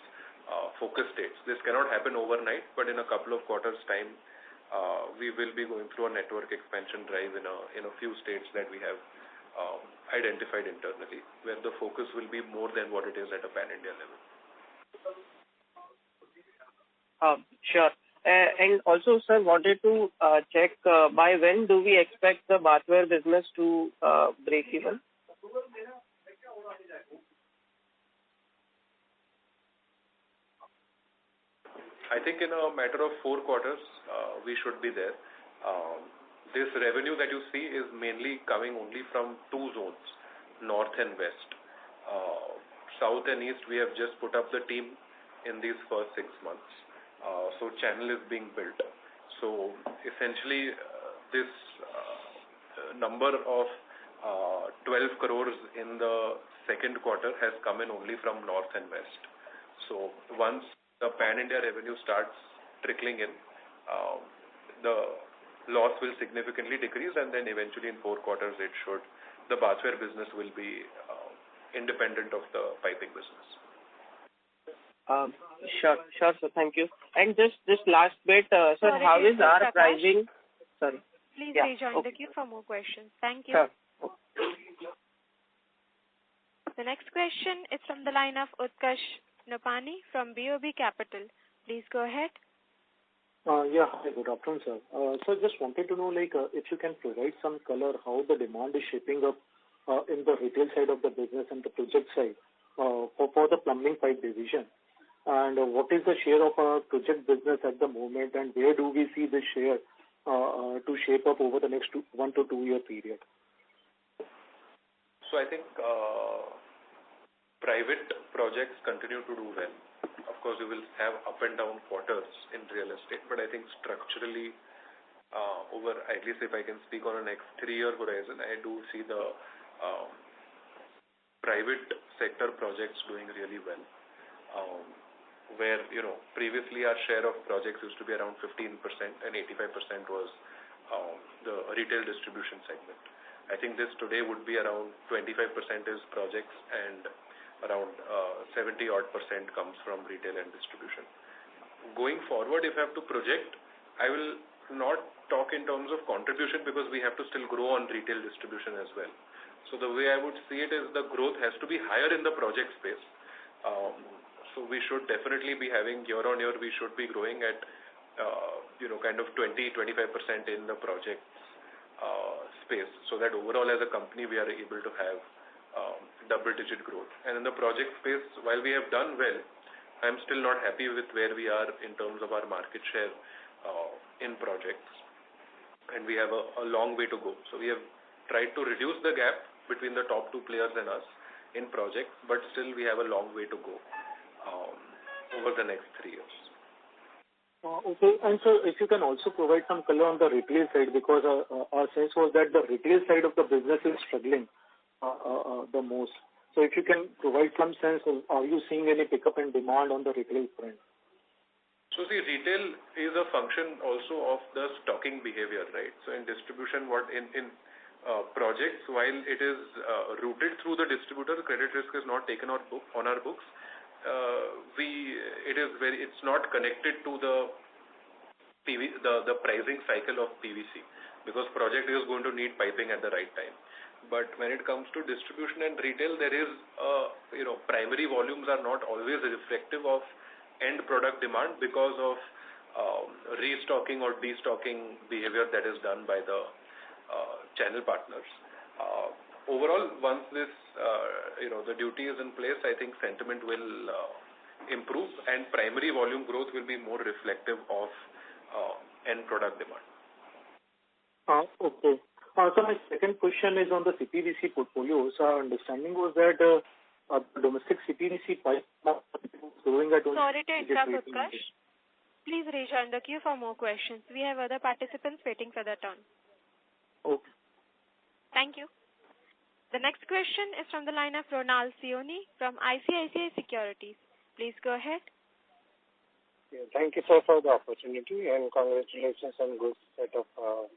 focus states. This cannot happen overnight, but in a couple of quarters' time, we will be going through a network expansion drive in a few states that we have identified internally, where the focus will be more than what it is at a pan-India level. Sure. And also, sir, wanted to check by when do we expect the bathware business to break even? I think in a matter of 4 quarters, we should be there. This revenue that you see is mainly coming only from 2 zones, north and west. South and east, we have just put up the team in these first 6 months. So channel is being built. So essentially, this number of 12 crores in the second quarter has come in only from north and west. So once the pan-India revenue starts trickling in, the loss will significantly decrease, and then eventually in 4 quarters the bathware business will be independent of the piping business. Sure, sir. Thank you. And just this last bit, sir, sorry, how is our Prakash? pricing? Sorry. Please rejoin the queue for more questions. Thank you. Sure. The next question is from the line of Utkarsh Nopani from BOB Capital. Please go ahead. Hi, good afternoon, sir. So just wanted to know, if you can provide some color how the demand is shaping up in the retail side of the business and the project side for the plumbing pipe division. And what is the share of our project business at the moment, and where do we see this share to shape up over the next 1 to 2 year period? So I think private projects continue to do well. Of course, we will have up and down quarters in real estate, but I think structurally, over, at least if I can speak on a next 3-year horizon, I do see the private sector projects doing really well. Where, previously our share of projects used to be around 15% and 85% was the retail distribution segment. I think this today would be around 25% is projects, and around 70-odd% comes from retail and distribution. Going forward, if I have to project, I will not talk in terms of contribution, because we have to still grow on retail distribution as well. So the way I would see it is the growth has to be higher in the project space. So we should definitely be having year on year, we should be growing at kind of 20-25% in the project space, so that overall as a company we are able to have double-digit growth. And in the project space, while we have done well, I'm still not happy with where we are in terms of our market share in projects, and we have a long way to go. So we have tried to reduce the gap between the top 2 players and us in projects, but still we have a long way to go over the next 3 years. Okay. And so if you can also provide some color on the retail side, because our sense was that the retail side of the business is struggling the most. So if you can provide some sense of, are you seeing any pickup in demand on the retail front? So see, retail is a function also of the stocking behavior, right? So in distribution, in projects, while it is routed through the distributor, credit risk is not taken on our books. It's not connected to the pricing cycle of PVC, because project is going to need piping at the right time. But when it comes to distribution and retail, there is primary volumes are not always reflective of end product demand because of restocking or destocking behavior that is done by the channel partners. Overall, once this the duty is in place, I think sentiment will improve, and primary volume growth will be more reflective of end product demand. Okay. So my second question is on the CPVC portfolio. So our understanding was that domestic CPVC pipe was growing at. Sorry to interrupt, Utkarsh. Please rejoin the queue for more questions. We have other participants waiting for their turn. Okay. Thank you. The next question is from the line of Ronald Sioni from ICICI Securities. Please go ahead. Yeah, thank you, sir, for the opportunity, and congratulations on good set of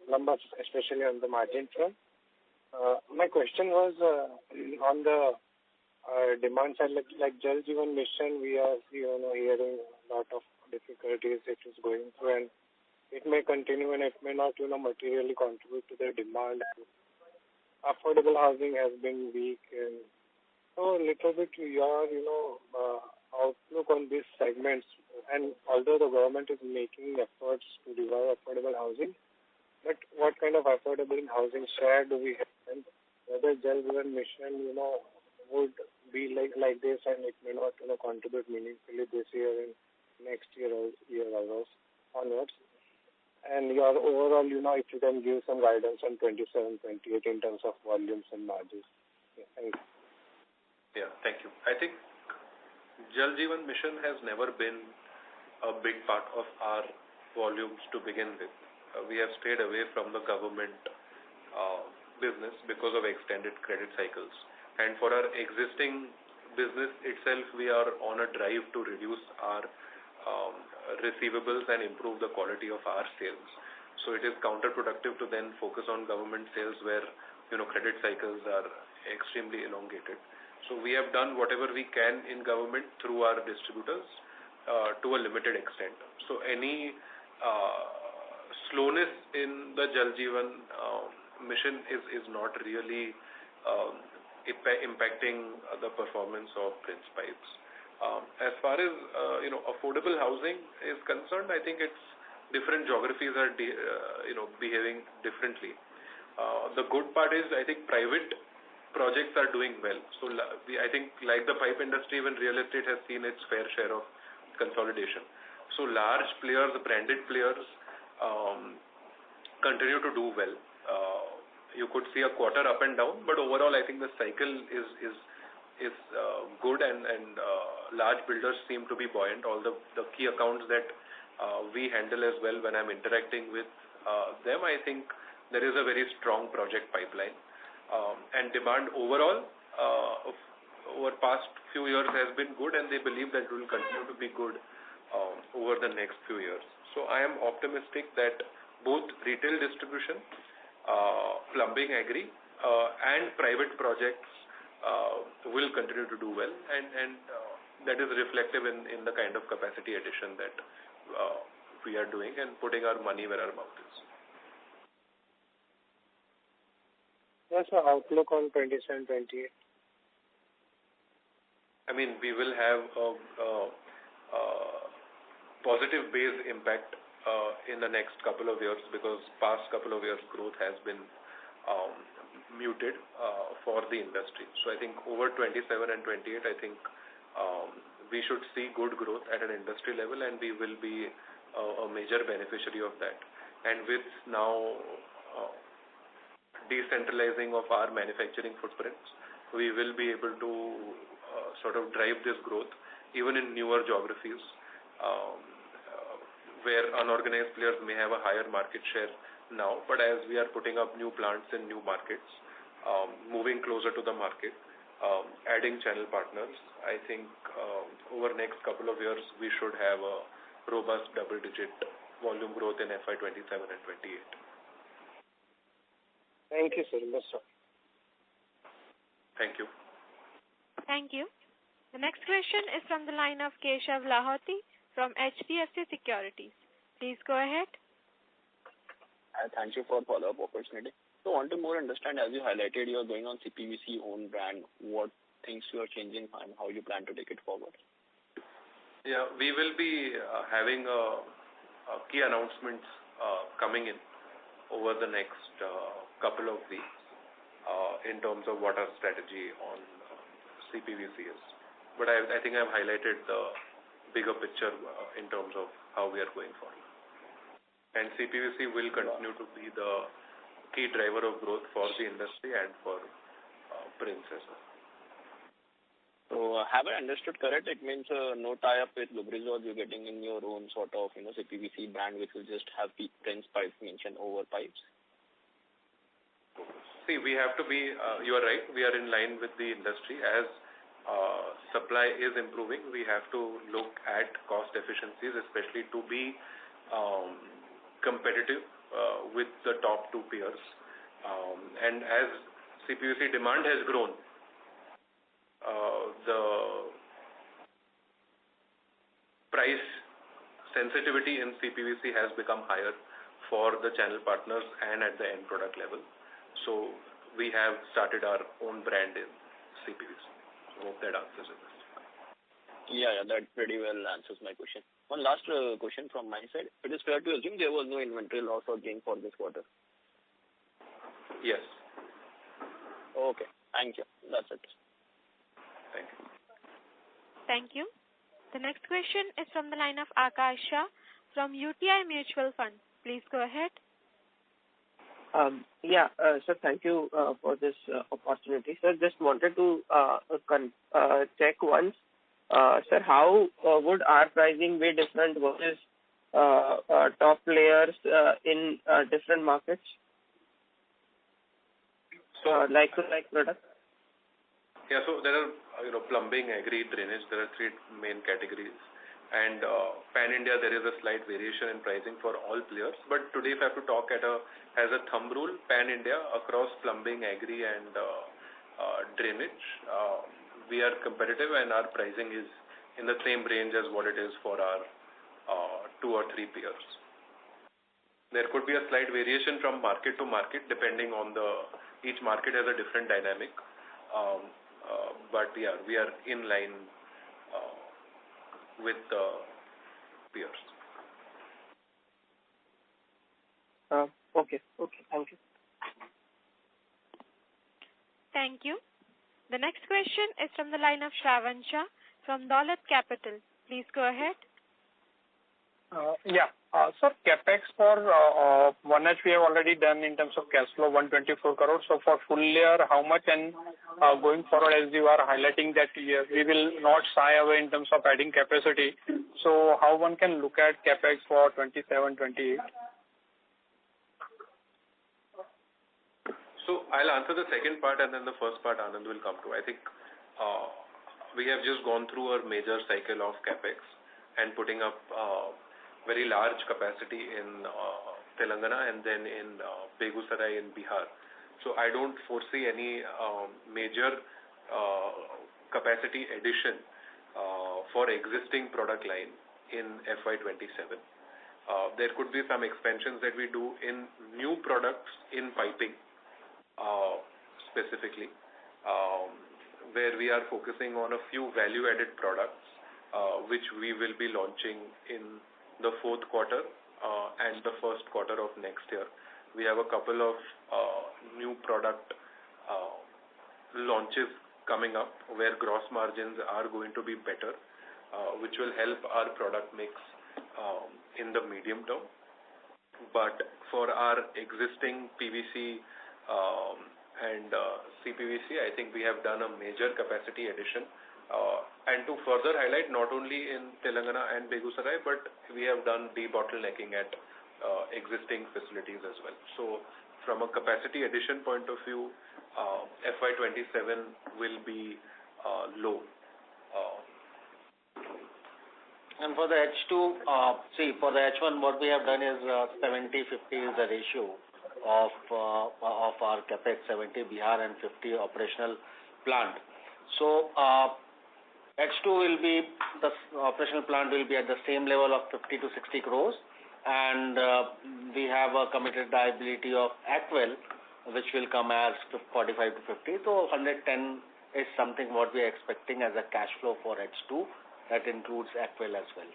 numbers, especially on the margin front. My question was on the demand side, like Jal Jeevan Mission, we are hearing a lot of difficulties it is going through, and it may continue and it may not materially contribute to the demand. Affordable housing has been weak, and so a little bit your outlook on these segments. And although the government is making efforts to revive affordable housing, but what kind of affordable housing share do we have? And whether Jal Jeevan Mission would be like this, and it may not contribute meaningfully this year and next year or year onwards. And your overall, if you can give some guidance on 27, 28 in terms of volumes and margins. Yeah, thank you. Yeah, thank you. I think Jal Jeevan Mission has never been a big part of our volumes to begin with. We have stayed away from the government business because of extended credit cycles. And for our existing business itself, we are on a drive to reduce our receivables and improve the quality of our sales. So it is counterproductive to then focus on government sales where credit cycles are extremely elongated. So we have done whatever we can in government through our distributors to a limited extent. So any slowness in the Jal Jeevan Mission is not really impacting the performance of Princepipes. As far as affordable housing is concerned, I think it's different geographies are behaving differently. The good part is I think private projects are doing well. So I think like the pipe industry, even real estate has seen its fair share of consolidation. So large players, branded players, continue to do well. You could see a quarter up and down, but overall I think the cycle is good, and large builders seem to be buoyant. All the key accounts that we handle as well, when I'm interacting with them, I think there is a very strong project pipeline, and demand overall over past few years has been good, and they believe that it will continue to be good over the next few years. So I am optimistic that both retail distribution, plumbing, agri, and private projects will continue to do well, and that is reflective in the kind of capacity addition that we are doing and putting our money where our mouth is. What's the outlook on 27, 28? I mean, we will have a positive base impact in the next couple of years, because past couple of years growth has been muted for the industry. So I think over 27 and 28, I think we should see good growth at an industry level, and we will be a major beneficiary of that. And with now decentralizing of our manufacturing footprints, we will be able to sort of drive this growth even in newer geographies where unorganized players may have a higher market share now, but as we are putting up new plants in new markets, moving closer to the market, adding channel partners, I think over next couple of years we should have a robust double-digit volume growth in FY27 and 28. Thank you, sir. That's all. Thank you. Thank you. The next question is from the line of Keshav Lahoti from HDFC Securities. Please go ahead. Thank you for follow-up opportunity. So I want to more understand, as you highlighted, you are going on CPVC own brand, what things you are changing and how you plan to take it forward? Yeah, we will be having key announcements coming in over the next couple of weeks in terms of what our strategy on CPVC is. But I think I've highlighted the bigger picture in terms of how we are going forward. And CPVC will continue to be the key driver of growth for the industry and for Prince as well. So have I understood correct? It means no tie-up with Lubrizol, you're getting in your own sort of CPVC brand which will just have the PRINCEPIPE mentioned over pipes? See, we have to be, you are right, we are in line with the industry. As supply is improving, we have to look at cost efficiencies, especially to be competitive with the top two peers. And as CPVC demand has grown, the price sensitivity in CPVC has become higher for the channel partners and at the end product level. So we have started our own brand in CPVC. So hope that answers it. Yeah, that pretty well answers my question. One last question from my side. It is fair to assume there was no inventory loss or gain for this quarter? Yes. Okay. Thank you. That's it. Thank you. Thank you. The next question is from the line of Akash Shah from UTI Mutual Fund. Please go ahead. Sir, thank you for this opportunity. Sir, just wanted to check once. Sir, how would our pricing be different versus top players in different markets? Like product? Yeah, so there are plumbing, agri, drainage. There are three main categories. And pan-India, there is a slight variation in pricing for all players. But today, if I have to talk as a thumb rule, pan-India across plumbing, agri, and drainage, we are competitive, and our pricing is in the same range as what it is for our two or three peers. There could be a slight variation from market to market depending on each market has a different dynamic. But yeah, we are in line with the peers. Okay. Thank you. Thank you. The next question is from the line of Shravan Shah from Dolat Capital. Please go ahead. Sir, capex for 1H we have already done in terms of cash flow 124 crores. So for full year, how much, and going forward, as you are highlighting that we will not shy away in terms of adding capacity. So how one can look at capex for 27, 28? So I'll answer the second part, and then the first part Anand will come to. I think we have just gone through a major cycle of capex and putting up very large capacity in Telangana and then in Begusarai in Bihar. So I don't foresee any major capacity addition for existing product line in FY27. There could be some expansions that we do in new products in piping specifically, where we are focusing on a few value-added products which we will be launching in the fourth quarter and the first quarter of next year. We have a couple of new product launches coming up where gross margins are going to be better, which will help our product mix in the medium term. But for our existing PVC and CPVC, I think we have done a major capacity addition. And to further highlight, not only in Telangana and Begusarai, but we have done debottlenecking at existing facilities as well. So from a capacity addition point of view, FY27 will be low. And for the H2, for the H1, what we have done is 70-50 is the ratio of our capex, 70 Bihar and 50 operational plant. So H2 will be, the operational plant will be at the same level of 50 to 60 crores, and we have a committed liability of Acwell, which will come as 45 to 50. So 110 is something what we are expecting as a cash flow for H2. That includes Acwell as well.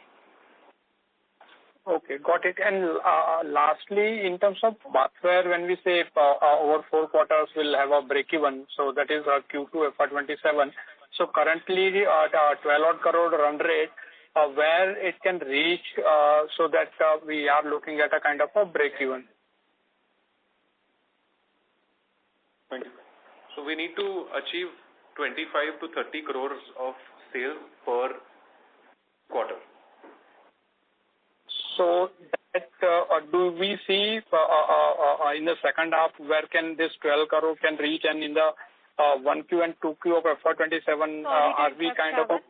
Okay, got it. And lastly, in terms of bathware, when we say over 4 quarters will have a break-even, so that is Q2FY27. So currently, 12 crore run rate, where it can reach so that we are looking at a kind of a break-even. So we need to achieve 25 to 30 crores of sales per quarter. So that do we see in the second half where can this 12 crore can reach, and in the 1Q and 2Q of FY27 are we kind of...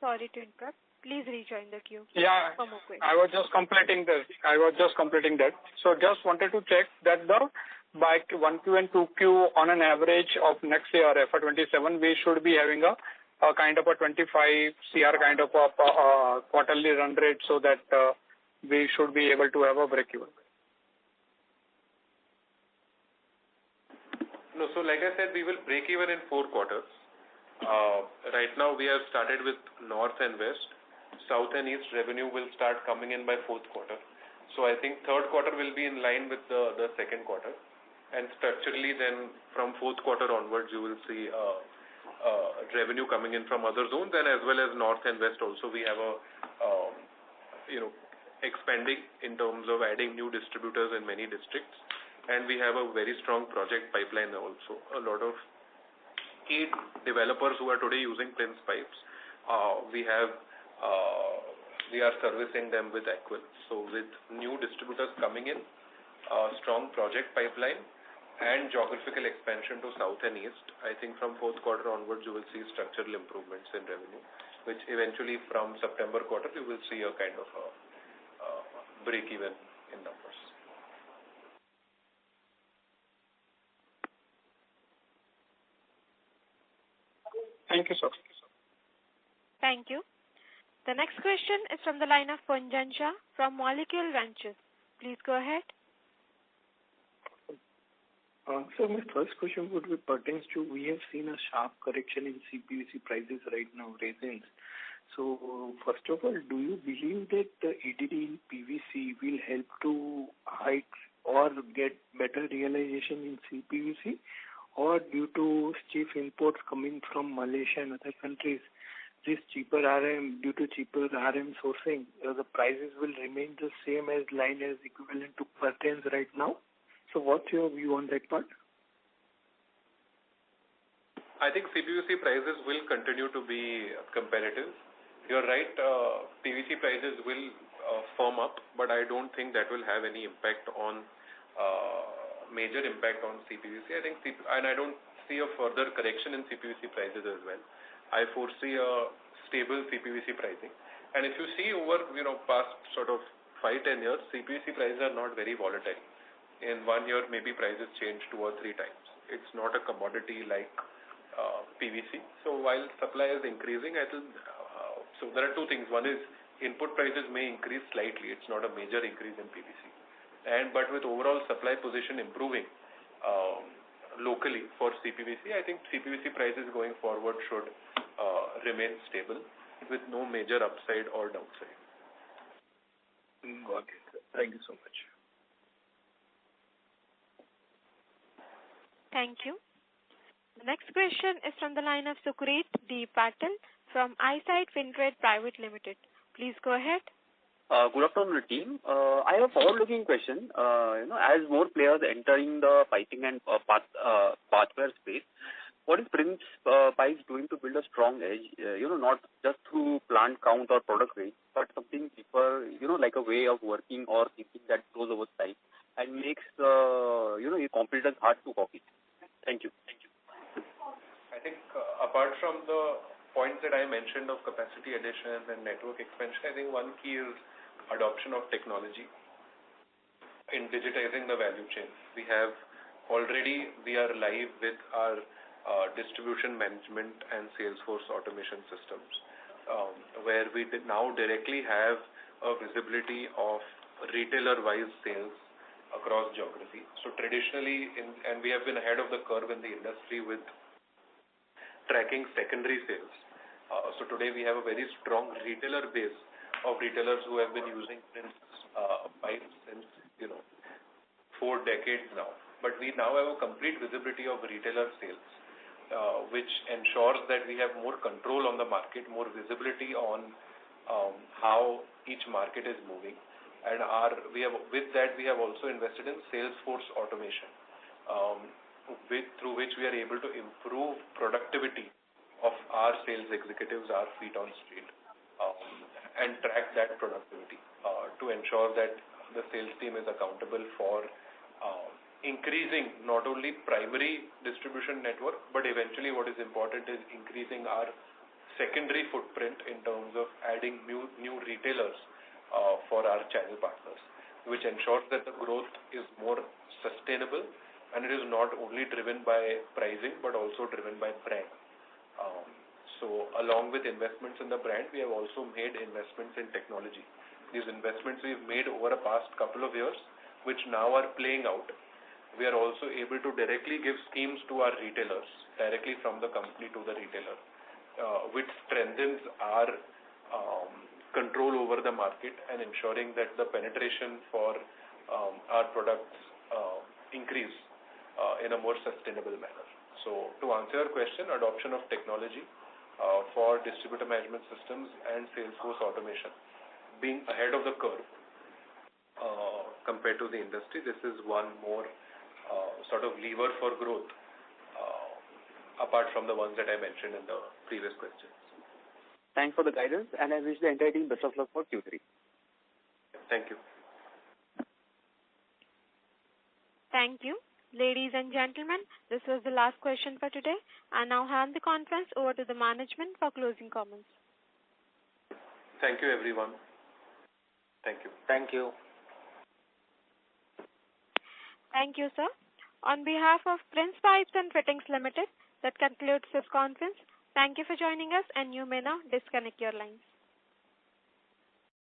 Sorry to interrupt. Please rejoin the queue. Yeah, I was just completing that. So just wanted to check that by 1Q and 2Q on an average of next year, FY27, we should be having a kind of a 25 CR kind of a quarterly run rate, so that we should be able to have a break-even. No, so like I said, we will break even in 4 quarters. Right now we have started with North and West. South and East revenue will start coming in by 4th quarter. So I think 3rd quarter will be in line with the 2nd quarter. And structurally then from 4th quarter onwards you will see revenue coming in from other zones, and as well as North and West also we have a expanding in terms of adding new distributors in many districts, and we have a very strong project pipeline also. A lot of 8 developers who are today using PRINCEPIPes, we are servicing them with Acwell. So with new distributors coming in, strong project pipeline and geographical expansion to South and East, I think from 4th quarter onwards you will see structural improvements in revenue, which eventually from September quarter you will see a kind of a break-even in numbers. Thank you, sir. Thank you. The next question is from the line of Punjan Shah from Molecule Ventures. Please go ahead. So my first question would be pertains to, we have seen a sharp correction in CPVC prices right now, resins. So first of all, do you believe that the EDD in PVC will help to hike or get better realization in CPVC, or due to cheap imports coming from Malaysia and other countries, due to cheaper RM sourcing, the prices will remain the same as line as equivalent to curtains right now? So what's your view on that part? I think CPVC prices will continue to be competitive. You're right, PVC prices will firm up, but I don't think that will have any impact on major impact on CPVC. I think and I don't see a further correction in CPVC prices as well. I foresee a stable CPVC pricing. And if you see over past sort of 5-10 years, CPVC prices are not very volatile. In 1 year, maybe prices change 2 or 3 times. It's not a commodity like PVC. So while supply is increasing, so there are 2 things. One is input prices may increase slightly. It's not a major increase in PVC. But with overall supply position improving locally for CPVC, I think CPVC prices going forward should remain stable with no major upside or downside. Got it. Thank you so much. Thank you. The next question is from the line of Sukrit D. Patil from Eyesight Fintrade Private Limited. Please go ahead. Good afternoon, team. I have a forward-looking question. As more players entering the piping and pathware space, what is PRINCEPIPE doing to build a strong edge? Not just through plant count or product range, but something deeper, like a way of working or thinking that goes over time and makes your competitors hard to copy. Thank you. I think apart from the points that I mentioned of capacity addition and network expansion, I think one key is adoption of technology in digitizing the value chain. We are live with our distribution management and Salesforce automation systems, where we now directly have a visibility of retailer-wise sales across geography. So traditionally, and we have been ahead of the curve in the industry with tracking secondary sales. So today we have a very strong retailer base of retailers who have been using PRINCEPIPE since 4 decades now. But we now have a complete visibility of retailer sales, which ensures that we have more control on the market, more visibility on how each market is moving. And with that we have also invested in Salesforce automation, through which we are able to improve productivity of our sales executives, our feet on street, and track that productivity to ensure that the sales team is accountable for increasing not only primary distribution network, but eventually what is important is increasing our secondary footprint in terms of adding new retailers for our channel partners, which ensures that the growth is more sustainable and it is not only driven by pricing but also driven by brand. So along with investments in the brand, we have also made investments in technology. These investments we've made over the past couple of years, which now are playing out. We are also able to directly give schemes to our retailers, directly from the company to the retailer, which strengthens our control over the market and ensuring that the penetration for our products increase in a more sustainable manner. So to answer your question, adoption of technology for distributor management systems and Salesforce automation, being ahead of the curve compared to the industry, this is one more sort of lever for growth apart from the ones that I mentioned in the previous questions. Thanks for the guidance, and I wish the entire team best of luck for Q3. Thank you. Thank you. Ladies and gentlemen, this was the last question for today. I now hand the conference over to the management for closing comments. Thank you, everyone. Thank you. Thank you. Thank you, sir. On behalf of PRINCEPIPE and Fittings Limited, that concludes this conference. Thank you for joining us, and you may now disconnect your lines.